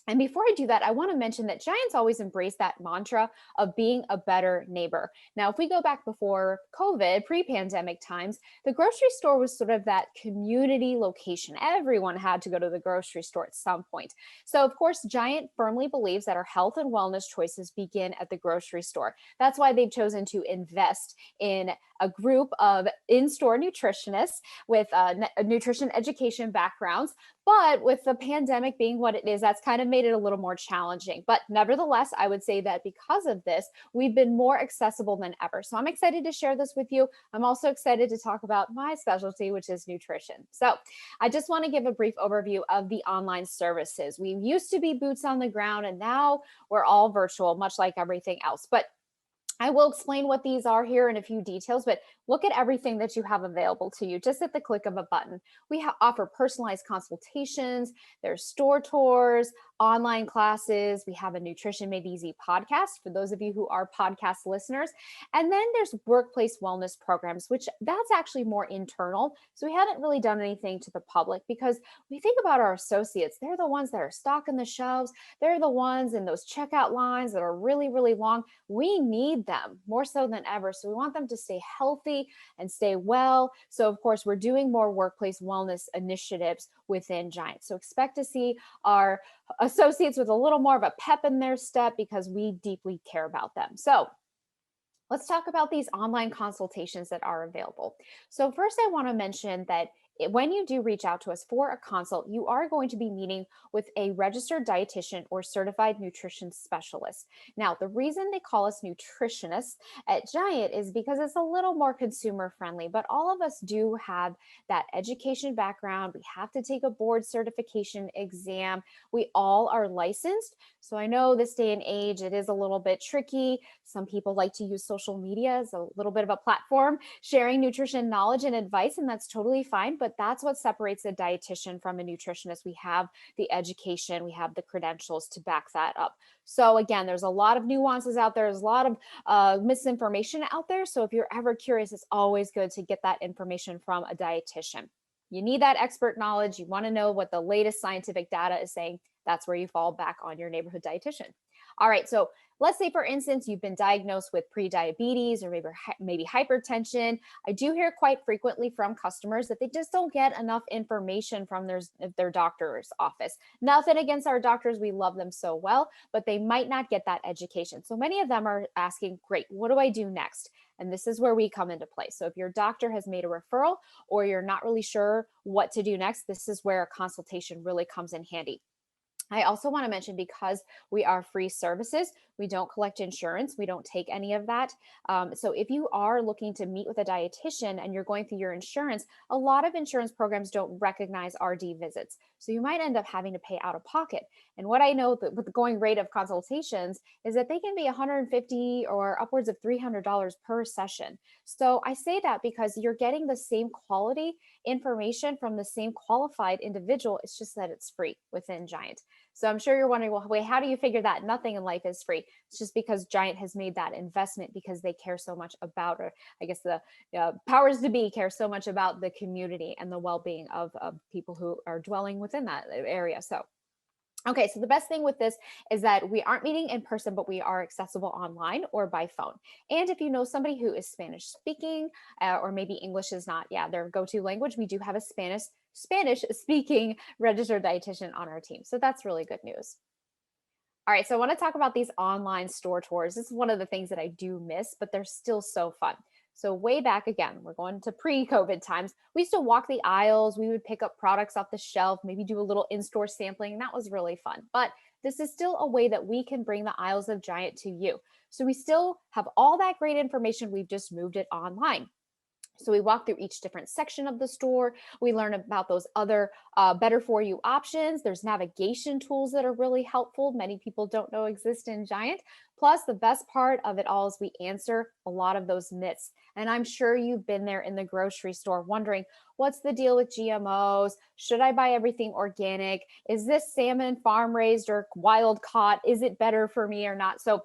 And before I do that, I want to mention that Giants always embrace that mantra of being a better neighbor. Now, if we go back before COVID, pre-pandemic times, the grocery store was sort of that community location. Everyone had to go to the grocery store at some point. So, of course, Giant firmly believes that our health and wellness choices begin at the grocery store. That's why they've chosen to invest in a group of in-store nutritionists with nutrition education backgrounds. But with the pandemic being what it is, that's kind of made it a little more challenging. But nevertheless, I would say that because of this, we've been more accessible than ever. So I'm excited to share this with you. I'm also excited to talk about my specialty, which is nutrition. So I just want to give a brief overview of the online services. We used to be boots on the ground, and now we're all virtual, much like everything else. But I will explain what these are here in a few details, but look at everything that you have available to you just at the click of a button. We offer personalized consultations, there's store tours, online classes. We have a Nutrition Made Easy podcast for those of you who are podcast listeners. And then there's workplace wellness programs, which that's actually more internal. So we haven't really done anything to the public because we think about our associates. They're the ones that are stocking the shelves. They're the ones in those checkout lines that are really, really long. We need them more so than ever. So we want them to stay healthy and stay well. So of course, we're doing more workplace wellness initiatives within Giant. So expect to see our associates with a little more of a pep in their step because we deeply care about them. So let's talk about these online consultations that are available. So first, I want to mention that when you do reach out to us for a consult, you are going to be meeting with a registered dietitian or certified nutrition specialist. Now, the reason they call us nutritionists at Giant is because it's a little more consumer friendly, but all of us do have that education background. We have to take a board certification exam. We all are licensed. So I know this day and age, it is a little bit tricky. Some people like to use social media as a little bit of a platform, sharing nutrition knowledge and advice, and that's totally fine. But that's what separates a dietitian from a nutritionist. We have the education, we have the credentials to back that up. So again, there's a lot of nuances out there. There's a lot of misinformation out there. So if you're ever curious, it's always good to get that information from a dietitian. You need that expert knowledge. You want to know what the latest scientific data is saying. That's where you fall back on your neighborhood dietitian. All right, so let's say, for instance, you've been diagnosed with prediabetes or maybe hypertension. I do hear quite frequently from customers that they just don't get enough information from their doctor's office. Nothing against our doctors. We love them so well, but they might not get that education. So many of them are asking, great, what do I do next? And this is where we come into play. So if your doctor has made a referral or you're not really sure what to do next, this is where a consultation really comes in handy. I also want to mention, because we are free services, we don't collect insurance. We don't take any of that. So if you are looking to meet with a dietitian and you're going through your insurance, a lot of insurance programs don't recognize RD visits. So you might end up having to pay out of pocket. And what I know with the going rate of consultations is that they can be $150 or upwards of $300 per session. So I say that because you're getting the same quality information from the same qualified individual. It's just that it's free within Giant. So I'm sure you're wondering, well, wait, how do you figure that nothing in life is free? It's just because Giant has made that investment because they care so much about, or I guess the powers to be care so much about the community and the well-being of people who are dwelling within that area. So okay, so the best thing with this is that we aren't meeting in person, but we are accessible online or by phone. And if you know somebody who is Spanish speaking, or maybe English is not their go-to language, we do have a Spanish speaking registered dietitian on our team. So that's really good news. All right, so I want to talk about these online store tours. This is one of the things that I do miss, but they're still so fun. So way back again, we're going to pre-COVID times. We used to walk the aisles. We would pick up products off the shelf, maybe do a little in-store sampling, and that was really fun. But this is still a way that we can bring the aisles of Giant to you. So we still have all that great information. We've just moved it online. So we walk through each different section of the store. We learn about those other better for you options. There's navigation tools that are really helpful. Many people don't know exist in Giant. Plus, the best part of it all is we answer a lot of those myths. And I'm sure you've been there in the grocery store wondering, what's the deal with GMOs? Should I buy everything organic? Is this salmon farm raised or wild caught? Is it better for me or not? So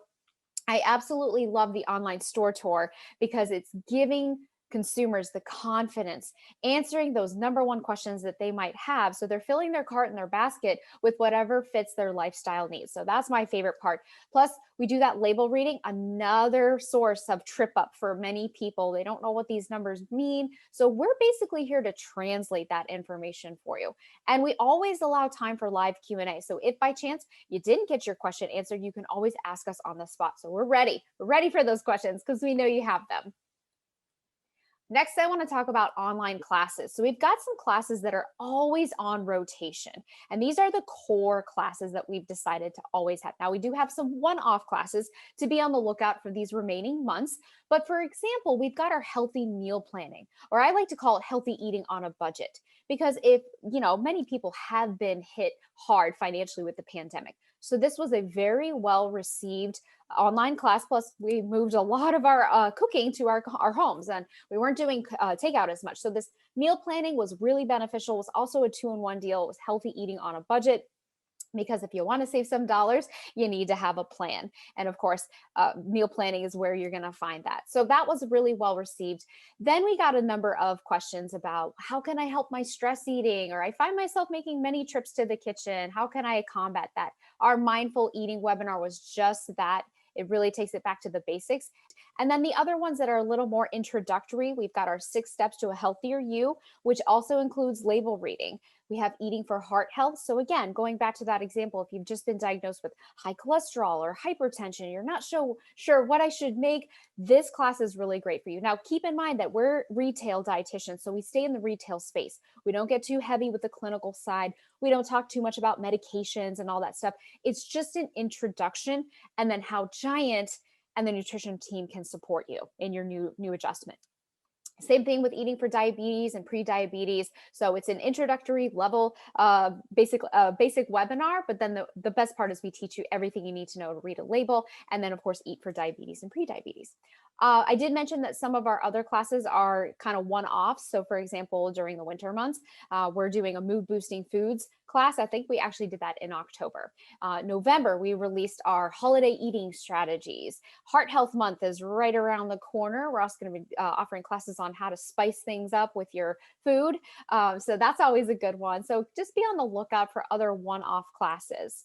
I absolutely love the online store tour because it's giving consumers the confidence, answering those number one questions that they might have. So they're filling their cart and their basket with whatever fits their lifestyle needs. So that's my favorite part. Plus, we do that label reading, another source of trip up for many people. They don't know what these numbers mean. So we're basically here to translate that information for you. And we always allow time for live Q&A. So if by chance you didn't get your question answered, you can always ask us on the spot. So we're ready. We're ready for those questions because we know you have them. Next, I want to talk about online classes. So we've got some classes that are always on rotation, and these are the core classes that we've decided to always have. Now, we do have some one-off classes to be on the lookout for these remaining months, but for example, we've got our healthy meal planning, or I like to call it healthy eating on a budget, because many people have been hit hard financially with the pandemic. So this was a very well-received online class. Plus, we moved a lot of our cooking to our homes, and we weren't doing takeout as much. So this meal planning was really beneficial. It was also a 2-in-1 deal. It was healthy eating on a budget. Because if you want to save some dollars, you need to have a plan. And of course, meal planning is where you're going to find that. So that was really well received. Then we got a number of questions about how can I help my stress eating? Or I find myself making many trips to the kitchen. How can I combat that? Our mindful eating webinar was just that. It really takes it back to the basics. And then the other ones that are a little more introductory, we've got our 6 steps to a healthier you, which also includes label reading. We have eating for heart health. So again, going back to that example, if you've just been diagnosed with high cholesterol or hypertension, you're not sure what I should make, this class is really great for you. Now, keep in mind that we're retail dietitians, so we stay in the retail space. We don't get too heavy with the clinical side. We don't talk too much about medications and all that stuff. It's just an introduction, and then how Giant and the nutrition team can support you in your new adjustment. Same thing with eating for diabetes and pre-diabetes. So it's an introductory level, basic webinar, but then the best part is we teach you everything you need to know to read a label, and then of course, eat for diabetes and pre-diabetes. I did mention that some of our other classes are kind of one-offs. So for example, during the winter months, we're doing a mood boosting foods class. I think we actually did that in October. November, we released our holiday eating strategies. Heart Health Month is right around the corner. We're also going to be offering classes on how to spice things up with your food. So that's always a good one. So just be on the lookout for other one-off classes.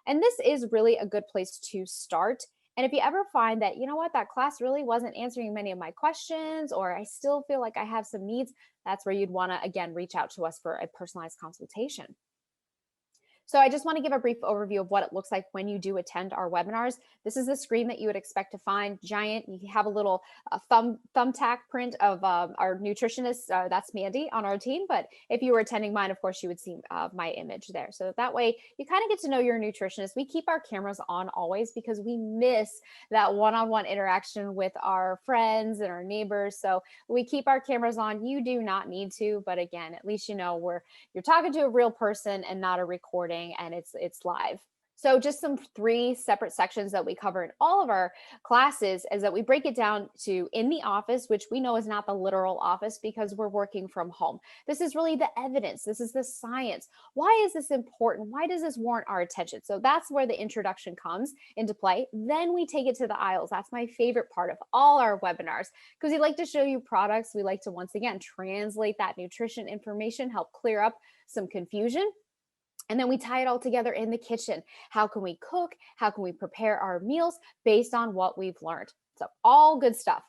And this is really a good place to start. And if you ever find that, you know what, that class really wasn't answering many of my questions, or I still feel like I have some needs, that's where you'd want to, again, reach out to us for a personalized consultation. So I just want to give a brief overview of what it looks like when you do attend our webinars. This is the screen that you would expect to find. Giant, you have a little thumbtack print of our nutritionist. That's Mandy on our team. But if you were attending mine, of course, you would see my image there. So that way you kind of get to know your nutritionist. We keep our cameras on always because we miss that one-on-one interaction with our friends and our neighbors. So we keep our cameras on. You do not need to, but again, at least you know you're talking to a real person and not a recording, and it's live. So just some 3 separate sections that we cover in all of our classes is that we break it down to in the office, which we know is not the literal office because we're working from home. This is really the evidence. This is the science. Why is this important? Why does this warrant our attention? So that's where the introduction comes into play. Then we take it to the aisles. That's my favorite part of all our webinars because we like to show you products. We like to, once again, translate that nutrition information, help clear up some confusion. And then we tie it all together in the kitchen. How can we cook? How can we prepare our meals based on what we've learned? So all good stuff.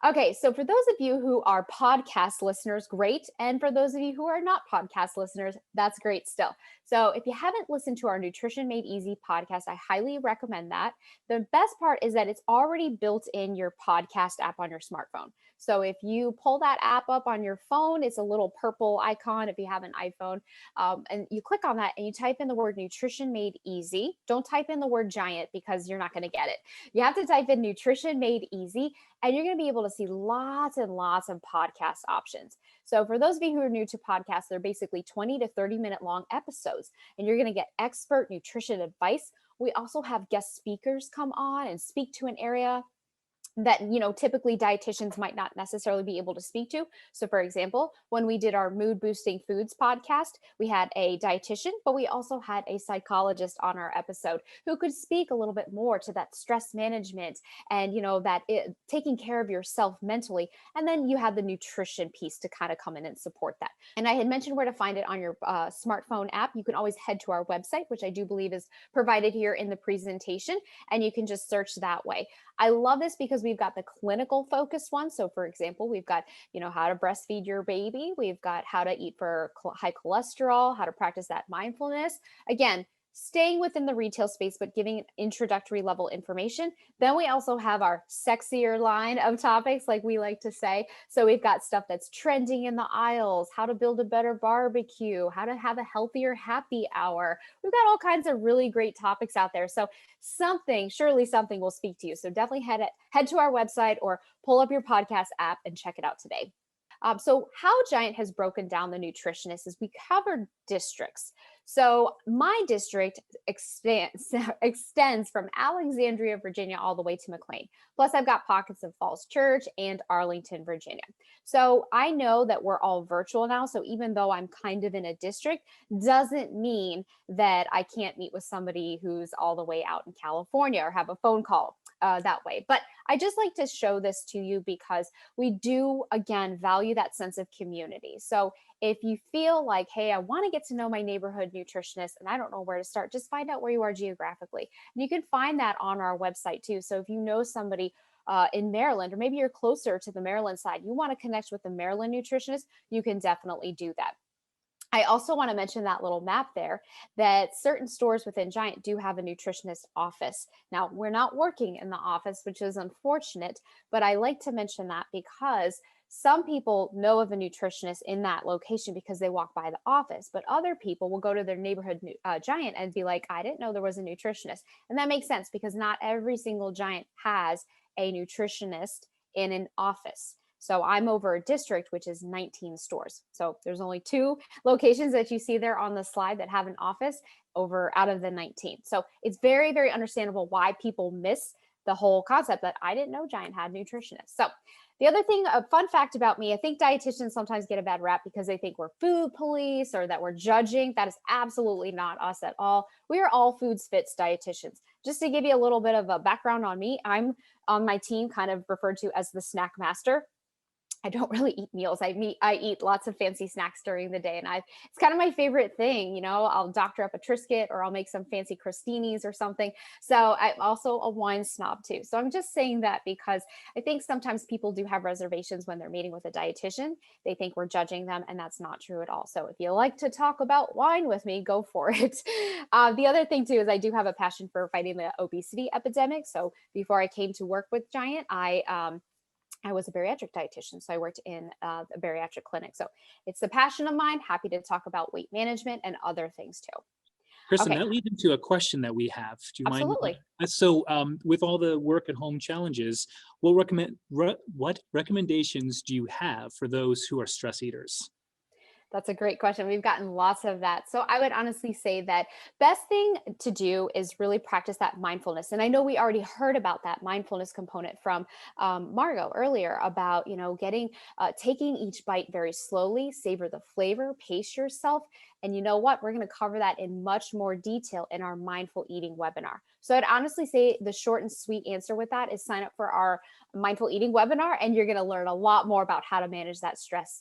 Okay, so for those of you who are podcast listeners, great. And for those of you who are not podcast listeners, that's great still. So if you haven't listened to our Nutrition Made Easy podcast, I highly recommend that. The best part is that it's already built in your podcast app on your smartphone. So if you pull that app up on your phone, it's a little purple icon if you have an iPhone, and you click on that and you type in the word Nutrition Made Easy. Don't type in the word Giant because you're not going to get it. You have to type in Nutrition Made Easy, and you're going to be able to see lots and lots of podcast options. So for those of you who are new to podcasts, they're basically 20 to 30 minute long episodes, and you're going to get expert nutrition advice. We also have guest speakers come on and speak to an area that, typically dietitians might not necessarily be able to speak to. So for example, when we did our mood boosting foods podcast, we had a dietitian, but we also had a psychologist on our episode who could speak a little bit more to that stress management and, taking care of yourself mentally. And then you have the nutrition piece to kind of come in and support that. And I had mentioned where to find it on your smartphone app. You can always head to our website, which I do believe is provided here in the presentation, and you can just search that way. I love this because we've got the clinical focused one. So for example, we've got, how to breastfeed your baby. We've got how to eat for high cholesterol, how to practice that mindfulness. Again, staying within the retail space, but giving introductory level information. Then we also have our sexier line of topics, like we like to say. So we've got stuff that's trending in the aisles, how to build a better barbecue, how to have a healthier happy hour. We've got all kinds of really great topics out there. So surely something will speak to you. So definitely head to our website or pull up your podcast app and check it out today. So how Giant has broken down the nutritionist is we covered districts. So my district extends from Alexandria, Virginia, all the way to McLean. Plus, I've got pockets of Falls Church and Arlington, Virginia. So I know that we're all virtual now. So even though I'm kind of in a district, doesn't mean that I can't meet with somebody who's all the way out in California or have a phone call that way. But I just like to show this to you because we do, again, value that sense of community. So if you feel like, hey, I want to get to know my neighborhood nutritionist and I don't know where to start, just find out where you are geographically. And you can find that on our website too. So if you know somebody in Maryland, or maybe you're closer to the Maryland side, you want to connect with the Maryland nutritionist, you can definitely do that. I also want to mention that little map there, that certain stores within Giant do have a nutritionist office. Now, we're not working in the office, which is unfortunate, but I like to mention that because some people know of a nutritionist in that location because they walk by the office, but other people will go to their neighborhood Giant and be like, I didn't know there was a nutritionist. And that makes sense because not every single Giant has a nutritionist in an office. So I'm over a district, which is 19 stores. So there's only 2 locations that you see there on the slide that have an office out of the 19. So it's very, very understandable why people miss the whole concept that I didn't know Giant had nutritionists. So the other thing, a fun fact about me, I think dietitians sometimes get a bad rap because they think we're food police or that we're judging. That is absolutely not us at all. We are all foods fits dietitians. Just to give you a little bit of a background on me, I'm on my team kind of referred to as the snack master. I don't really eat meals. I eat lots of fancy snacks during the day, and it's kind of my favorite thing. You know, I'll doctor up a Triscuit or I'll make some fancy crostinis or something. So I'm also a wine snob too. So I'm just saying that because I think sometimes people do have reservations when they're meeting with a dietitian. They think we're judging them, and that's not true at all. So if you like to talk about wine with me, go for it. The other thing too is I do have a passion for fighting the obesity epidemic. So before I came to work with Giant, I was a bariatric dietitian, so I worked in a bariatric clinic. So it's a passion of mine. Happy to talk about weight management and other things too. Kristen, Okay. that leads into a question that we have. Do you Absolutely. mind? So with all the work at home challenges, what recommendations do you have for those who are stress eaters? That's a great question. We've gotten lots of that. So I would honestly say that best thing to do is really practice that mindfulness. And I know we already heard about that mindfulness component from Margot earlier about, taking each bite very slowly, savor the flavor, pace yourself. And you know what? We're going to cover that in much more detail in our mindful eating webinar. So I'd honestly say the short and sweet answer with that is sign up for our mindful eating webinar, and you're going to learn a lot more about how to manage that stress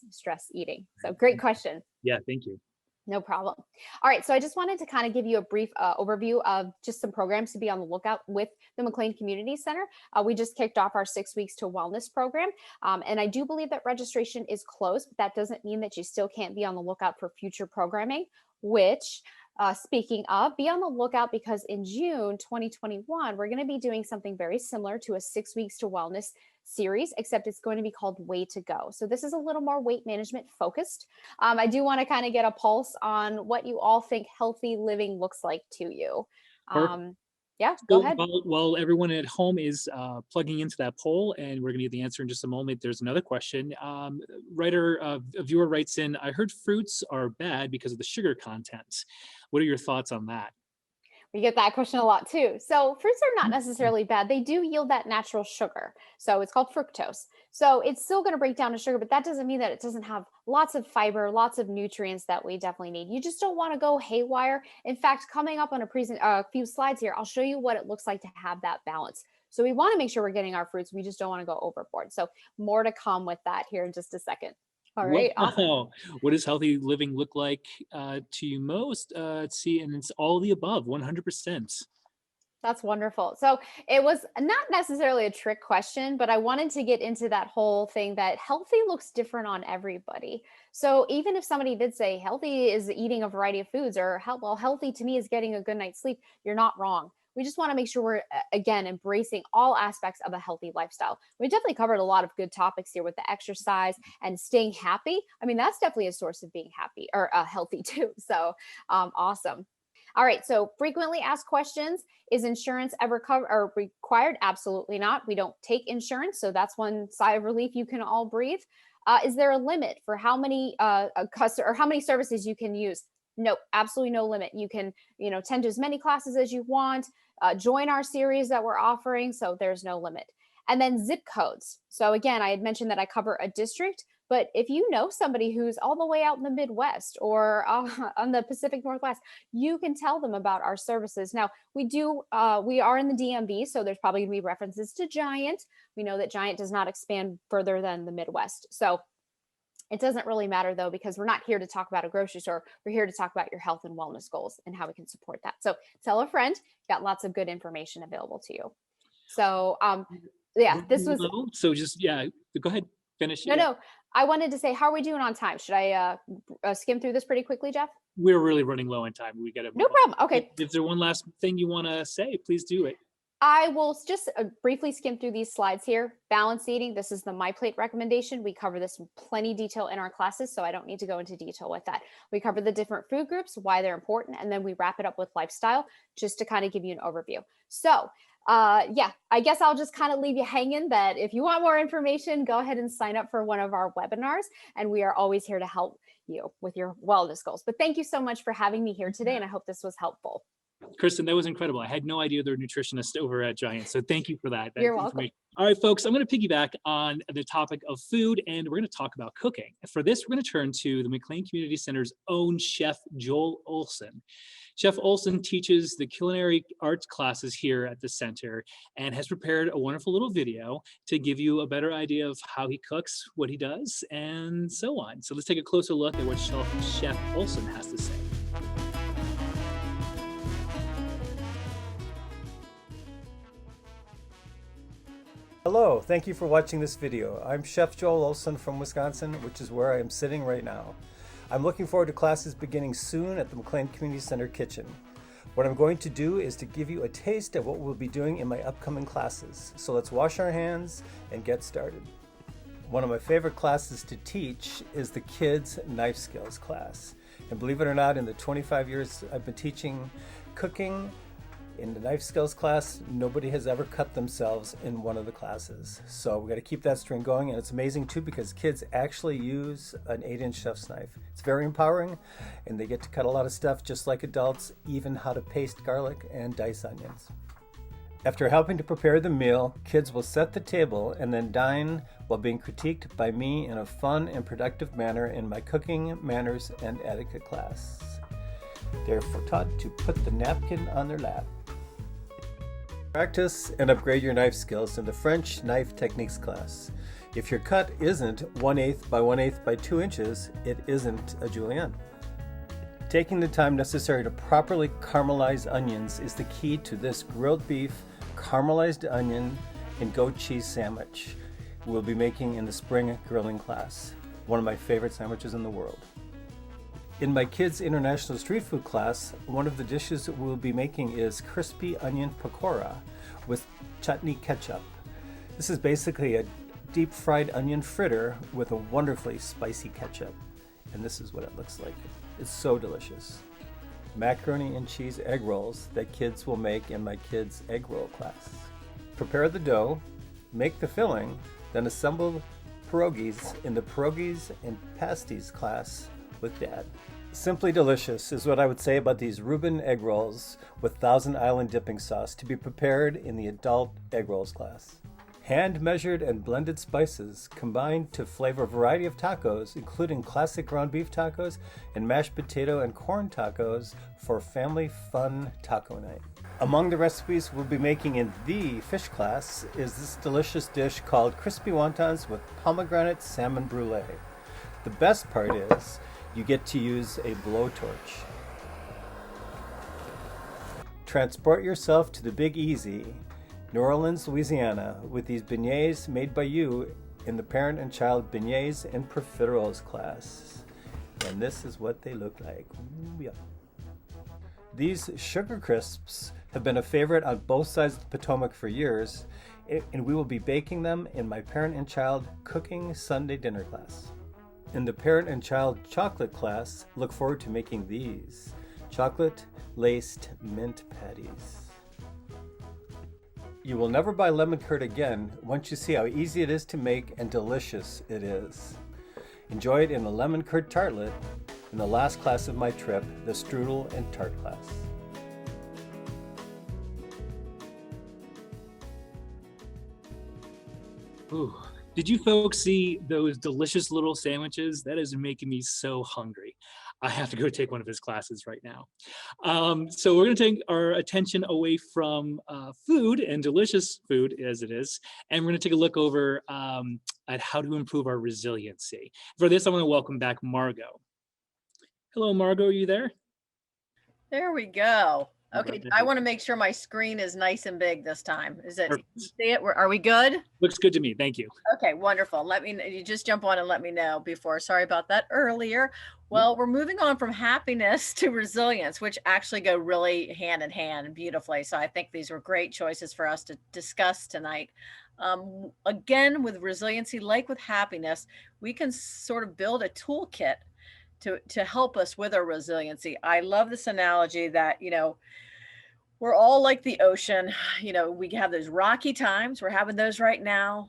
eating. So great question. Yeah, thank you. No problem. All right. So I just wanted to kind of give you a brief overview of just some programs to be on the lookout with the McLean Community Center. We just kicked off our 6 weeks to wellness program. And I do believe that registration is closed, but that doesn't mean that you still can't be on the lookout for future programming, which speaking of, be on the lookout because in June 2021, we're going to be doing something very similar to a 6 weeks to wellness series, except it's going to be called Way to Go. So this is a little more weight management focused. I do want to kind of get a pulse on what you all think healthy living looks like to you. Yeah, go ahead. While everyone at home is plugging into that poll, and we're going to get the answer in just a moment, there's another question. A viewer writes in, I heard fruits are bad because of the sugar content. What are your thoughts on that? We get that question a lot too. So fruits are not necessarily bad. They do yield that natural sugar. So it's called fructose. So it's still going to break down to sugar, but that doesn't mean that it doesn't have lots of fiber, lots of nutrients that we definitely need. You just don't want to go haywire. In fact, coming up on a few slides here, I'll show you what it looks like to have that balance. So we want to make sure we're getting our fruits. We just don't want to go overboard. So more to come with that here in just a second. All right. Awesome. What does healthy living look like to you most? Let's see, and it's all the above, 100%. That's wonderful. So it was not necessarily a trick question, but I wanted to get into that whole thing that healthy looks different on everybody. So even if somebody did say healthy is eating a variety of foods, or healthy to me is getting a good night's sleep, you're not wrong. We just want to make sure we're, again, embracing all aspects of a healthy lifestyle. We definitely covered a lot of good topics here with the exercise and staying happy. I mean, that's definitely a source of being happy or healthy too. So awesome. All right. So frequently asked questions. Is insurance ever required? Absolutely not. We don't take insurance. So that's one sigh of relief you can all breathe. Is there a limit for how many how many services you can use? Nope, absolutely no limit. You can, attend as many classes as you want, join our series that we're offering. So there's no limit. And then zip codes. So again, I had mentioned that I cover a district, but if you know somebody who's all the way out in the Midwest or on the Pacific Northwest, you can tell them about our services. Now, we are in the DMV, so there's probably going to be references to Giant. We know that Giant does not expand further than the Midwest. So it doesn't really matter though, because we're not here to talk about a grocery store. We're here to talk about your health and wellness goals and how we can support that. So tell a friend, got lots of good information available to you. So yeah, this was. So just, yeah, go ahead, finish. No, I wanted to say, how are we doing on time? Should I skim through this pretty quickly, Jeff? We're really running low on time. We got to. No problem. Okay. If there's one last thing you want to say, please do it. I will just briefly skim through these slides here. Balanced eating, this is the MyPlate recommendation. We cover this in plenty detail in our classes, so I don't need to go into detail with that. We cover the different food groups, why they're important, and then we wrap it up with lifestyle, just to kind of give you an overview. So yeah, I guess I'll just kind of leave you hanging that if you want more information, go ahead and sign up for one of our webinars, and we are always here to help you with your wellness goals. But thank you so much for having me here today, and I hope this was helpful. Kristen, that was incredible. I had no idea there were nutritionists over at Giant. So thank you for that. You're welcome. All right, folks, I'm going to piggyback on the topic of food, and we're going to talk about cooking. For this, we're going to turn to the McLean Community Center's own chef, Joel Olson. Chef Olson teaches the culinary arts classes here at the center and has prepared a wonderful little video to give you a better idea of how he cooks, what he does, and so on. So let's take a closer look at what Chef Olson has to say. Hello, thank you for watching this video. I'm Chef Joel Olson from Wisconsin, which is where I am sitting right now. I'm looking forward to classes beginning soon at the McLean Community Center kitchen. What I'm going to do is to give you a taste of what we'll be doing in my upcoming classes. So let's wash our hands and get started. One of my favorite classes to teach is the kids' knife skills class. And believe it or not, in the 25 years I've been teaching cooking, in the knife skills class, nobody has ever cut themselves in one of the classes. So we got to keep that string going, and it's amazing too because kids actually use an 8-inch chef's knife. It's very empowering, and they get to cut a lot of stuff just like adults, even how to paste garlic and dice onions. After helping to prepare the meal, kids will set the table and then dine while being critiqued by me in a fun and productive manner in my cooking, manners, and etiquette class. They're taught to put the napkin on their lap. Practice and upgrade your knife skills in the French knife techniques class. If your cut isn't 1/8 by 1/8 by 2 inches, it isn't a julienne. Taking the time necessary to properly caramelize onions is the key to this grilled beef, caramelized onion, and goat cheese sandwich we'll be making in the spring grilling class. One of my favorite sandwiches in the world. In my kids' international street food class, one of the dishes we'll be making is crispy onion pakora with chutney ketchup. This is basically a deep fried onion fritter with a wonderfully spicy ketchup. And this is what it looks like. It's so delicious. Macaroni and cheese egg rolls that kids will make in my kids' egg roll class. Prepare the dough, make the filling, then assemble pierogies in the pierogies and pasties class with Dad. Simply delicious is what I would say about these Reuben egg rolls with Thousand Island dipping sauce to be prepared in the adult egg rolls class. Hand-measured and blended spices combined to flavor a variety of tacos, including classic ground beef tacos and mashed potato and corn tacos for family fun taco night. Among the recipes we'll be making in the fish class is this delicious dish called crispy wontons with pomegranate salmon brulee. The best part is you get to use a blowtorch. Transport yourself to the Big Easy, New Orleans, Louisiana, with these beignets made by you in the parent and child beignets and profiteroles class. And this is what they look like. Ooh, yeah. These sugar crisps have been a favorite on both sides of the Potomac for years, and we will be baking them in my parent and child cooking Sunday dinner class. In the parent and child chocolate class, look forward to making these chocolate laced mint patties. You will never buy lemon curd again once you see how easy it is to make and delicious it is. Enjoy it in a lemon curd tartlet and the last class of my trip, the strudel and tart class. Ooh. Did you folks see those delicious little sandwiches? That is making me so hungry. I have to go take one of his classes right now. So we're going to take our attention away from food and delicious food as it is, and we're going to take a look over at how to improve our resiliency. For this, I want to welcome back Margot. Hello, Margot, are you there? There we go. Okay, Right. I want to make sure my screen is nice and big this time. Is it, Perfect. see it? Are we good? Looks good to me, thank you. Okay, wonderful. You just jump on and let me know before. Sorry about that earlier. Well, we're moving on from happiness to resilience, which actually go really hand in hand beautifully. So I think these were great choices for us to discuss tonight. Again, with resiliency, like with happiness, we can sort of build a toolkit to help us with our resiliency. I love this analogy that, we're all like the ocean. We have those rocky times. We're having those right now.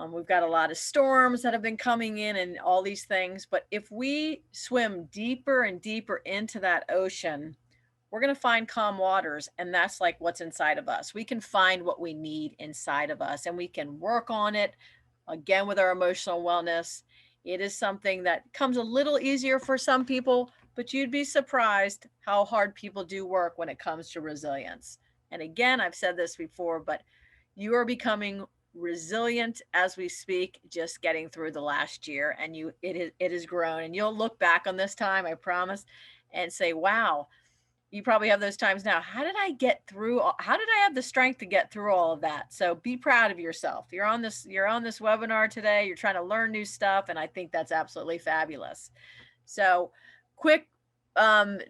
We've got a lot of storms that have been coming in and all these things. But if we swim deeper and deeper into that ocean, we're going to find calm waters. And that's like what's inside of us. We can find what we need inside of us and we can work on it again with our emotional wellness. It is something that comes a little easier for some people, but you'd be surprised how hard people do work when it comes to resilience. And again, I've said this before, but you are becoming resilient as we speak, just getting through the last year, and it has grown. And you'll look back on this time, I promise, and say, wow, you probably have those times now. How did I get through? How did I have the strength to get through all of that? So be proud of yourself. You're on this webinar today. You're trying to learn new stuff. And I think that's absolutely fabulous. So quick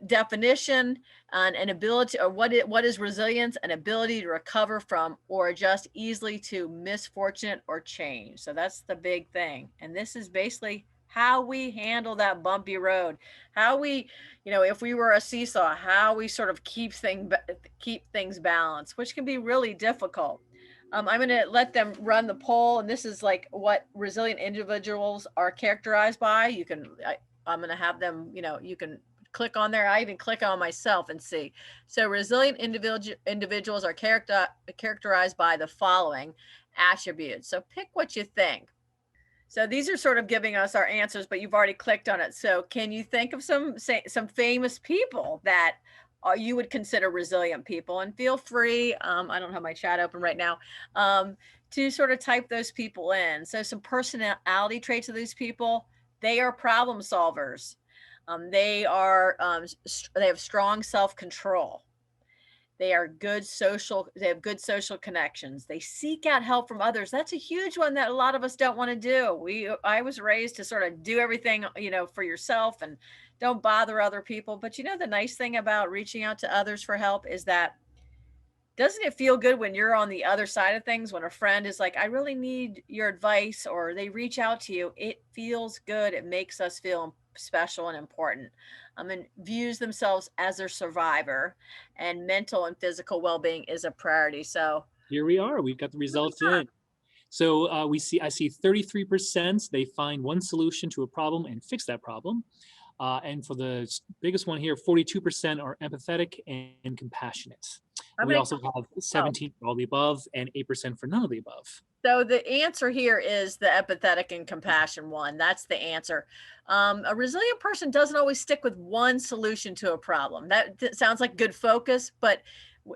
definition on an ability, or what is resilience? An ability to recover from or adjust easily to misfortune or change. So that's the big thing. And this is basically how we handle that bumpy road, how we, if we were a seesaw, how we sort of keep things balanced, which can be really difficult. I'm going to let them run the poll, and this is like what resilient individuals are characterized by. I'm going to have them, you can click on there. I even click on myself and see. So resilient individuals are characterized by the following attributes. So pick what you think. So these are sort of giving us our answers, but you've already clicked on it. So can you think of some famous people that you would consider resilient people? And feel free, I don't have my chat open right now, to sort of type those people in. So some personality traits of these people: they are problem solvers. They have strong self-control. They have good social connections. They seek out help from others. That's a huge one that a lot of us don't want to do. I was raised to sort of do everything, for yourself and don't bother other people. But the nice thing about reaching out to others for help is that, doesn't it feel good when you're on the other side of things, when a friend is like, I really need your advice, or they reach out to you? It feels good. It makes us feel special and important. And views themselves as a survivor, and mental and physical well-being is a priority. So here we are. We've got the results in. So I see 33%, they find one solution to a problem and fix that problem. And for the biggest one here, 42% are empathetic and compassionate. We also have 17 for all the above and 8% for none of the above. So the answer here is the empathetic and compassion one. That's the answer. A resilient person doesn't always stick with one solution to a problem. That sounds like good focus, but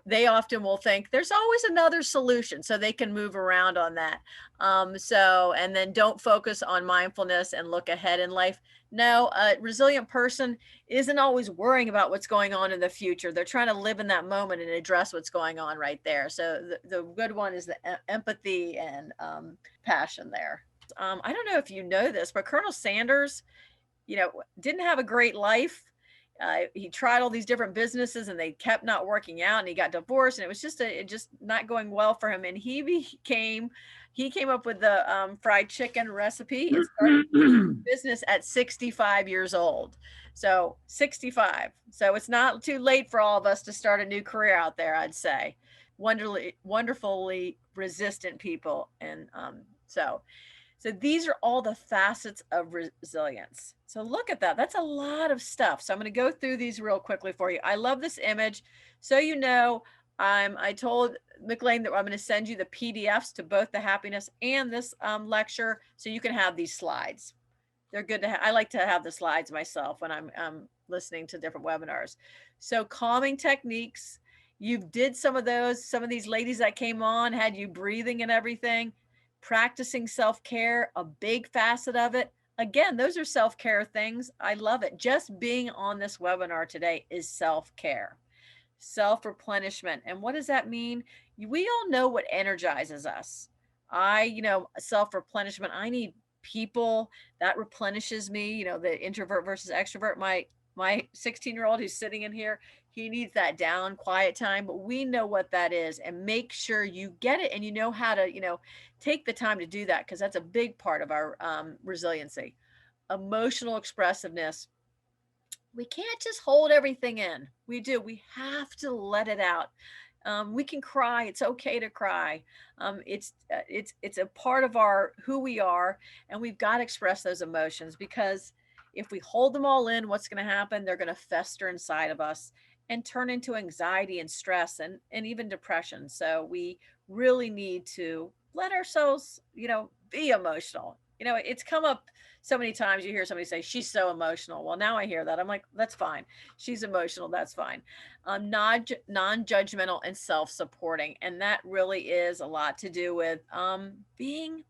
they often will think there's always another solution, so they can move around on that. And then don't focus on mindfulness and look ahead in life. No, a resilient person isn't always worrying about what's going on in the future. They're trying to live in that moment and address what's going on right there. So the good one is the empathy and passion there. I don't know if you know this, but Colonel Sanders, didn't have a great life. He tried all these different businesses and they kept not working out, and he got divorced, and it was just not going well for him. And he came up with the fried chicken recipe and started business at 65 years old. So 65. So it's not too late for all of us to start a new career out there, I'd say. Wonderfully resistant people. And so So these are all the facets of resilience. So look at that. That's a lot of stuff. So I'm going to go through these real quickly for you. I love this image. So you know, I told McLean that I'm going to send you the PDFs to both the happiness and this lecture, so you can have these slides. They're good to have. I like to have the slides myself when I'm listening to different webinars. So calming techniques. You did some of those. Some of these ladies that came on had you breathing and everything. Practicing self-care, a big facet of it. Again, those are self-care things. I love it. Just being on this webinar today is self-care. Self-replenishment. And what does that mean? We all know what energizes us. Self-replenishment. I need people that replenishes me, the introvert versus extrovert. My 16-year-old who's sitting in here, he needs that down quiet time, but we know what that is, and make sure you get it and you know how to, take the time to do that, because that's a big part of our resiliency. Emotional expressiveness. We can't just hold everything in. We have to let it out. We can cry. It's okay to cry. It's a part of who we are, and we've got to express those emotions, because if we hold them all in, what's going to happen? They're going to fester inside of us and turn into anxiety and stress and even depression. So we really need to let ourselves, be emotional. It's come up so many times. You hear somebody say, she's so emotional. Well, now I hear that. I'm like, that's fine. She's emotional. That's fine. Non-judgmental and self-supporting. And that really is a lot to do with being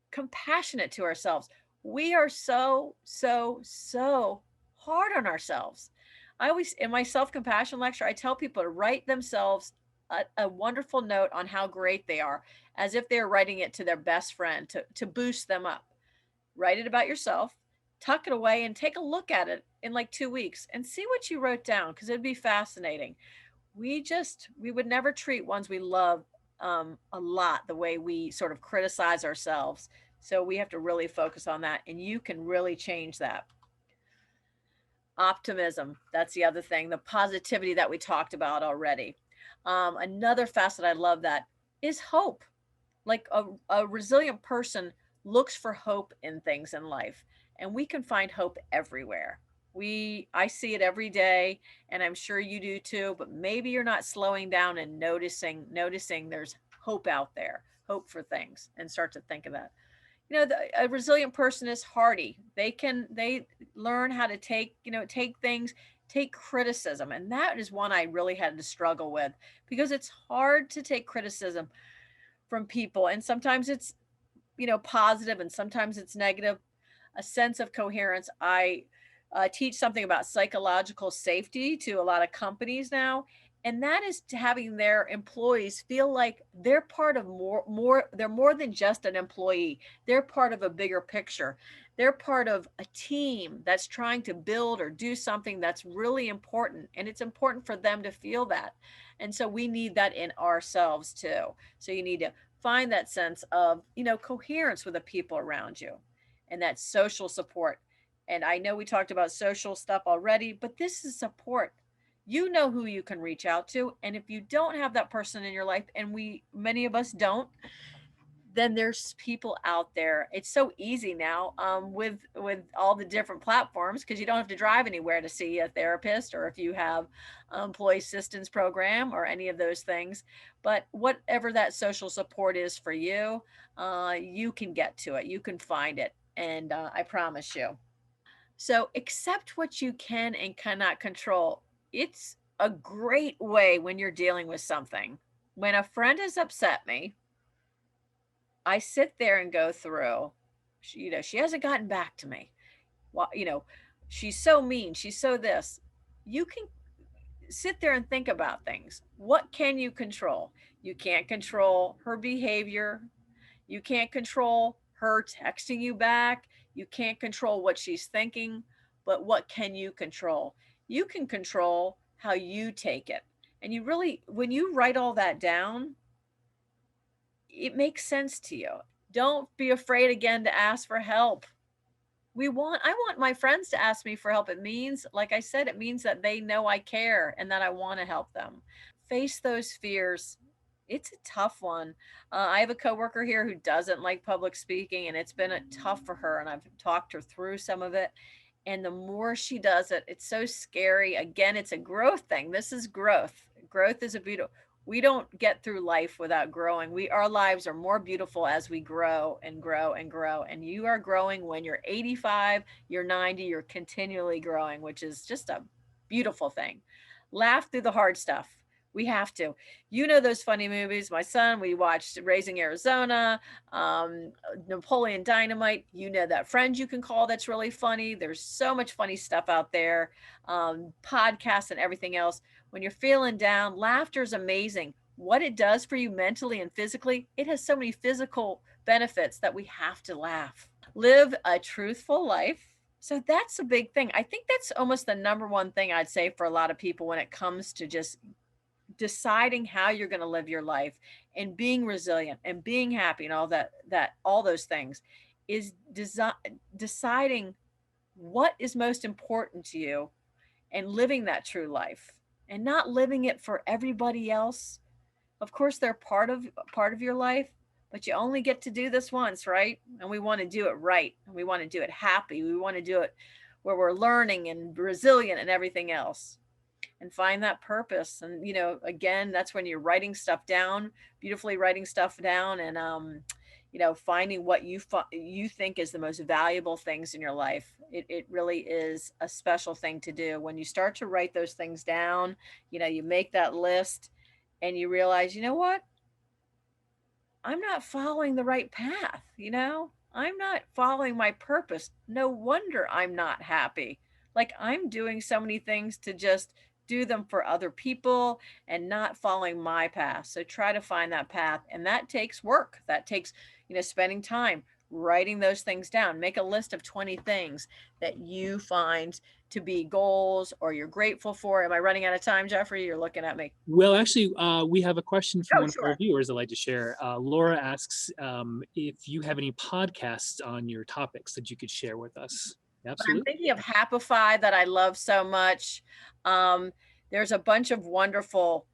compassionate to ourselves. We are so hard on ourselves. I always, in my self-compassion lecture, I tell people to write themselves a wonderful note on how great they are, as if they're writing it to their best friend to boost them up. Write it about yourself, tuck it away, and take a look at it in like 2 weeks and see what you wrote down, because it'd be fascinating. We would never treat ones we love a lot the way we sort of criticize ourselves. So we have to really focus on that, and you can really change that. Optimism, that's the other thing, the positivity that we talked about already. Another facet I love that is hope. Like a resilient person looks for hope in things in life, and we can find hope everywhere. I see it every day, and I'm sure you do too, but maybe you're not slowing down and noticing there's hope out there, hope for things, and start to think of that. A resilient person is hardy. They learn how to take criticism. And that is one I really had to struggle with, because it's hard to take criticism from people. And sometimes it's, positive, and sometimes it's negative. A sense of coherence. I teach something about psychological safety to a lot of companies now. And that is to having their employees feel like they're part of they're more than just an employee. They're part of a bigger picture. They're part of a team that's trying to build or do something that's really important. And it's important for them to feel that. And so we need that in ourselves too. So you need to find that sense of, coherence with the people around you, and that social support. And I know we talked about social stuff already, but this is support. You know who you can reach out to. And if you don't have that person in your life, and many of us don't, then there's people out there. It's so easy now with all the different platforms, because you don't have to drive anywhere to see a therapist, or if you have employee assistance program or any of those things. But whatever that social support is for you, you can get to it. You can find it. And I promise you. So accept what you can and cannot control. It's a great way when you're dealing with something. When a friend has upset me, I sit there and go through, she hasn't gotten back to me. Well, she's so mean. She's so this. You can sit there and think about things. What can you control? You can't control her behavior. You can't control her texting you back. You can't control what she's thinking, but what can you control? You can control how you take it. And you really, when you write all that down, it makes sense to you. Don't be afraid again to ask for help. I want my friends to ask me for help. It means, like I said, it means that they know I care and that I want to help them. Face those fears. it's a tough one. I have a coworker here who doesn't like public speaking, and it's been tough for her. And I've talked her through some of it. And the more she does it, it's so scary. Again, it's a growth thing. This is growth. Growth is a beautiful. We don't get through life without growing. Our lives are more beautiful as we grow and grow and grow. And you are growing when you're 85, you're 90, you're continually growing, which is just a beautiful thing. Laugh through the hard stuff. We have to. You know those funny movies. My son, we watched Raising Arizona, Napoleon Dynamite. You know that friend you can call that's really funny. There's so much funny stuff out there, podcasts and everything else. When you're feeling down, laughter is amazing. What it does for you mentally and physically, it has so many physical benefits that we have to laugh. Live a truthful life. So that's a big thing. I think that's almost the number one thing I'd say for a lot of people when it comes to just deciding how you're going to live your life and being resilient and being happy and all all those things is deciding what is most important to you and living that true life and not living it for everybody else. Of course, they're part of your life, but you only get to do this once, right? And we want to do it right. And we want to do it happy. We want to do it where we're learning and resilient and everything else. And find that purpose. And, again, that's when you're writing stuff down, beautifully writing stuff down and, finding what you think is the most valuable things in your life. It really is a special thing to do. When you start to write those things down, you make that list and you realize, you know what? I'm not following the right path. I'm not following my purpose. No wonder I'm not happy. Like I'm doing so many things to just do them for other people and not following my path. So try to find that path. And that takes work. That takes, spending time writing those things down. Make a list of 20 things that you find to be goals or you're grateful for. Am I running out of time, Jeffrey? You're looking at me. Well, actually, we have a question from one sure. of our viewers I'd like to share. Laura asks if you have any podcasts on your topics that you could share with us. Absolutely. I'm thinking of Happify that I love so much. There's a bunch of wonderful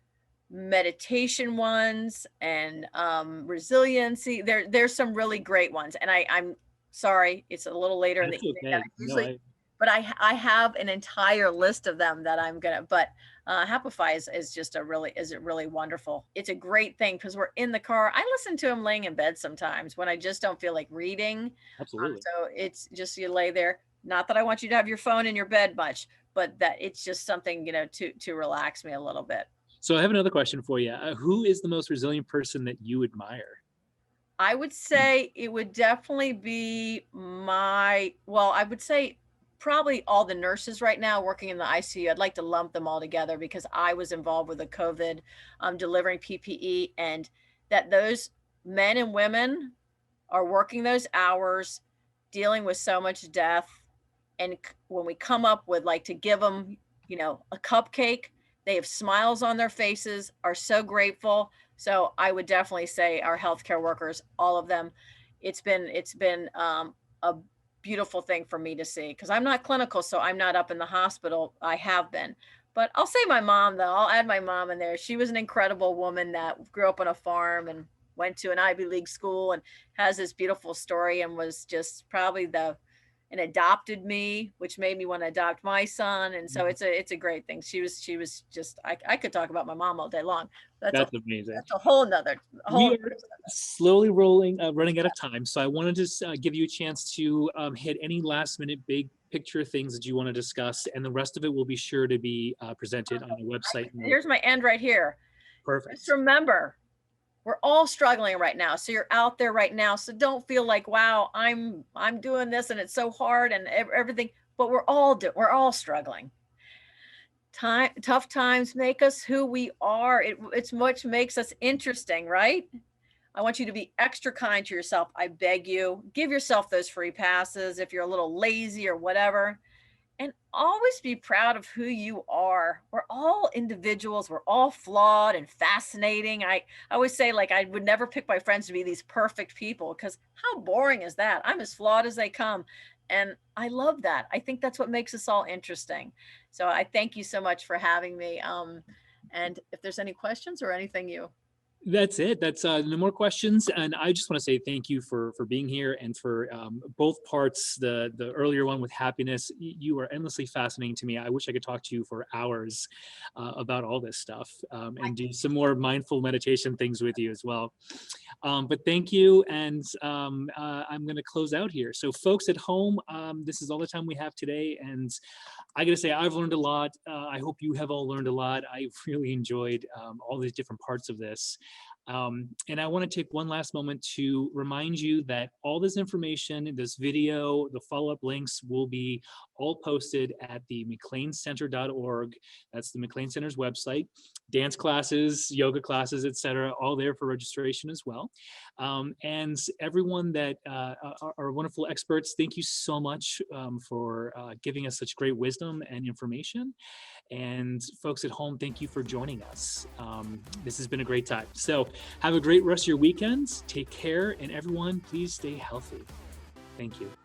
meditation ones and resiliency. There's some really great ones. And I'm sorry, it's a little later in the evening. But I have an entire list of them that I'm gonna. But Happify is just really wonderful. It's a great thing because we're in the car. I listen to them laying in bed sometimes when I just don't feel like reading. Absolutely. So it's just you lay there. Not that I want you to have your phone in your bed much, but that it's just something, to relax me a little bit. So I have another question for you. Who is the most resilient person that you admire? I would say it would definitely be I would say probably all the nurses right now working in the ICU. I'd like to lump them all together because I was involved with the COVID delivering PPE, and that those men and women are working those hours, dealing with so much death. And when we come up with to give them, a cupcake, they have smiles on their faces, are so grateful. So I would definitely say our healthcare workers, all of them, it's been a beautiful thing for me to see because I'm not clinical, so I'm not up in the hospital. I have been, but I'll say my mom though. I'll add my mom in there. She was an incredible woman that grew up on a farm and went to an Ivy League school and has this beautiful story and was just probably and adopted me, which made me want to adopt my son. And so it's a great thing. She was just, I could talk about my mom all day long. That's amazing. That's a whole nother. We are slowly running out of time. So I wanted to give you a chance to hit any last minute big picture things that you want to discuss. And the rest of it will be sure to be presented on the website. Here's my end right here. Perfect. Just remember, we're all struggling right now. So you're out there right now. So don't feel like, wow, I'm doing this and it's so hard and everything, but we're all struggling. Tough times make us who we are. It's what makes us interesting, right? I want you to be extra kind to yourself. I beg you, give yourself those free passes if you're a little lazy or whatever. And always be proud of who you are. We're all individuals. We're all flawed and fascinating. I always say, I would never pick my friends to be these perfect people because how boring is that? I'm as flawed as they come. And I love that. I think that's what makes us all interesting. So I thank you so much for having me. And if there's any questions or anything you That's it. That's no more questions. And I just want to say thank you for being here and for both parts. The earlier one with happiness, you are endlessly fascinating to me. I wish I could talk to you for hours about all this stuff and do some more mindful meditation things with you as well. But thank you. And I'm going to close out here. So folks at home, this is all the time we have today. And I got to say, I've learned a lot. I hope you have all learned a lot. I've really enjoyed all these different parts of this. And I want to take one last moment to remind you that all this information, this video, the follow-up links will be all posted at the mcleancenter.org. That's the McLean Center's website. Dance classes, yoga classes, etc., all there for registration as well. And everyone that are wonderful experts, thank you so much for giving us such great wisdom and information. And folks at home, thank you for joining us. This has been a great time. So have a great rest of your weekends. Take care, and everyone, please stay healthy. Thank you.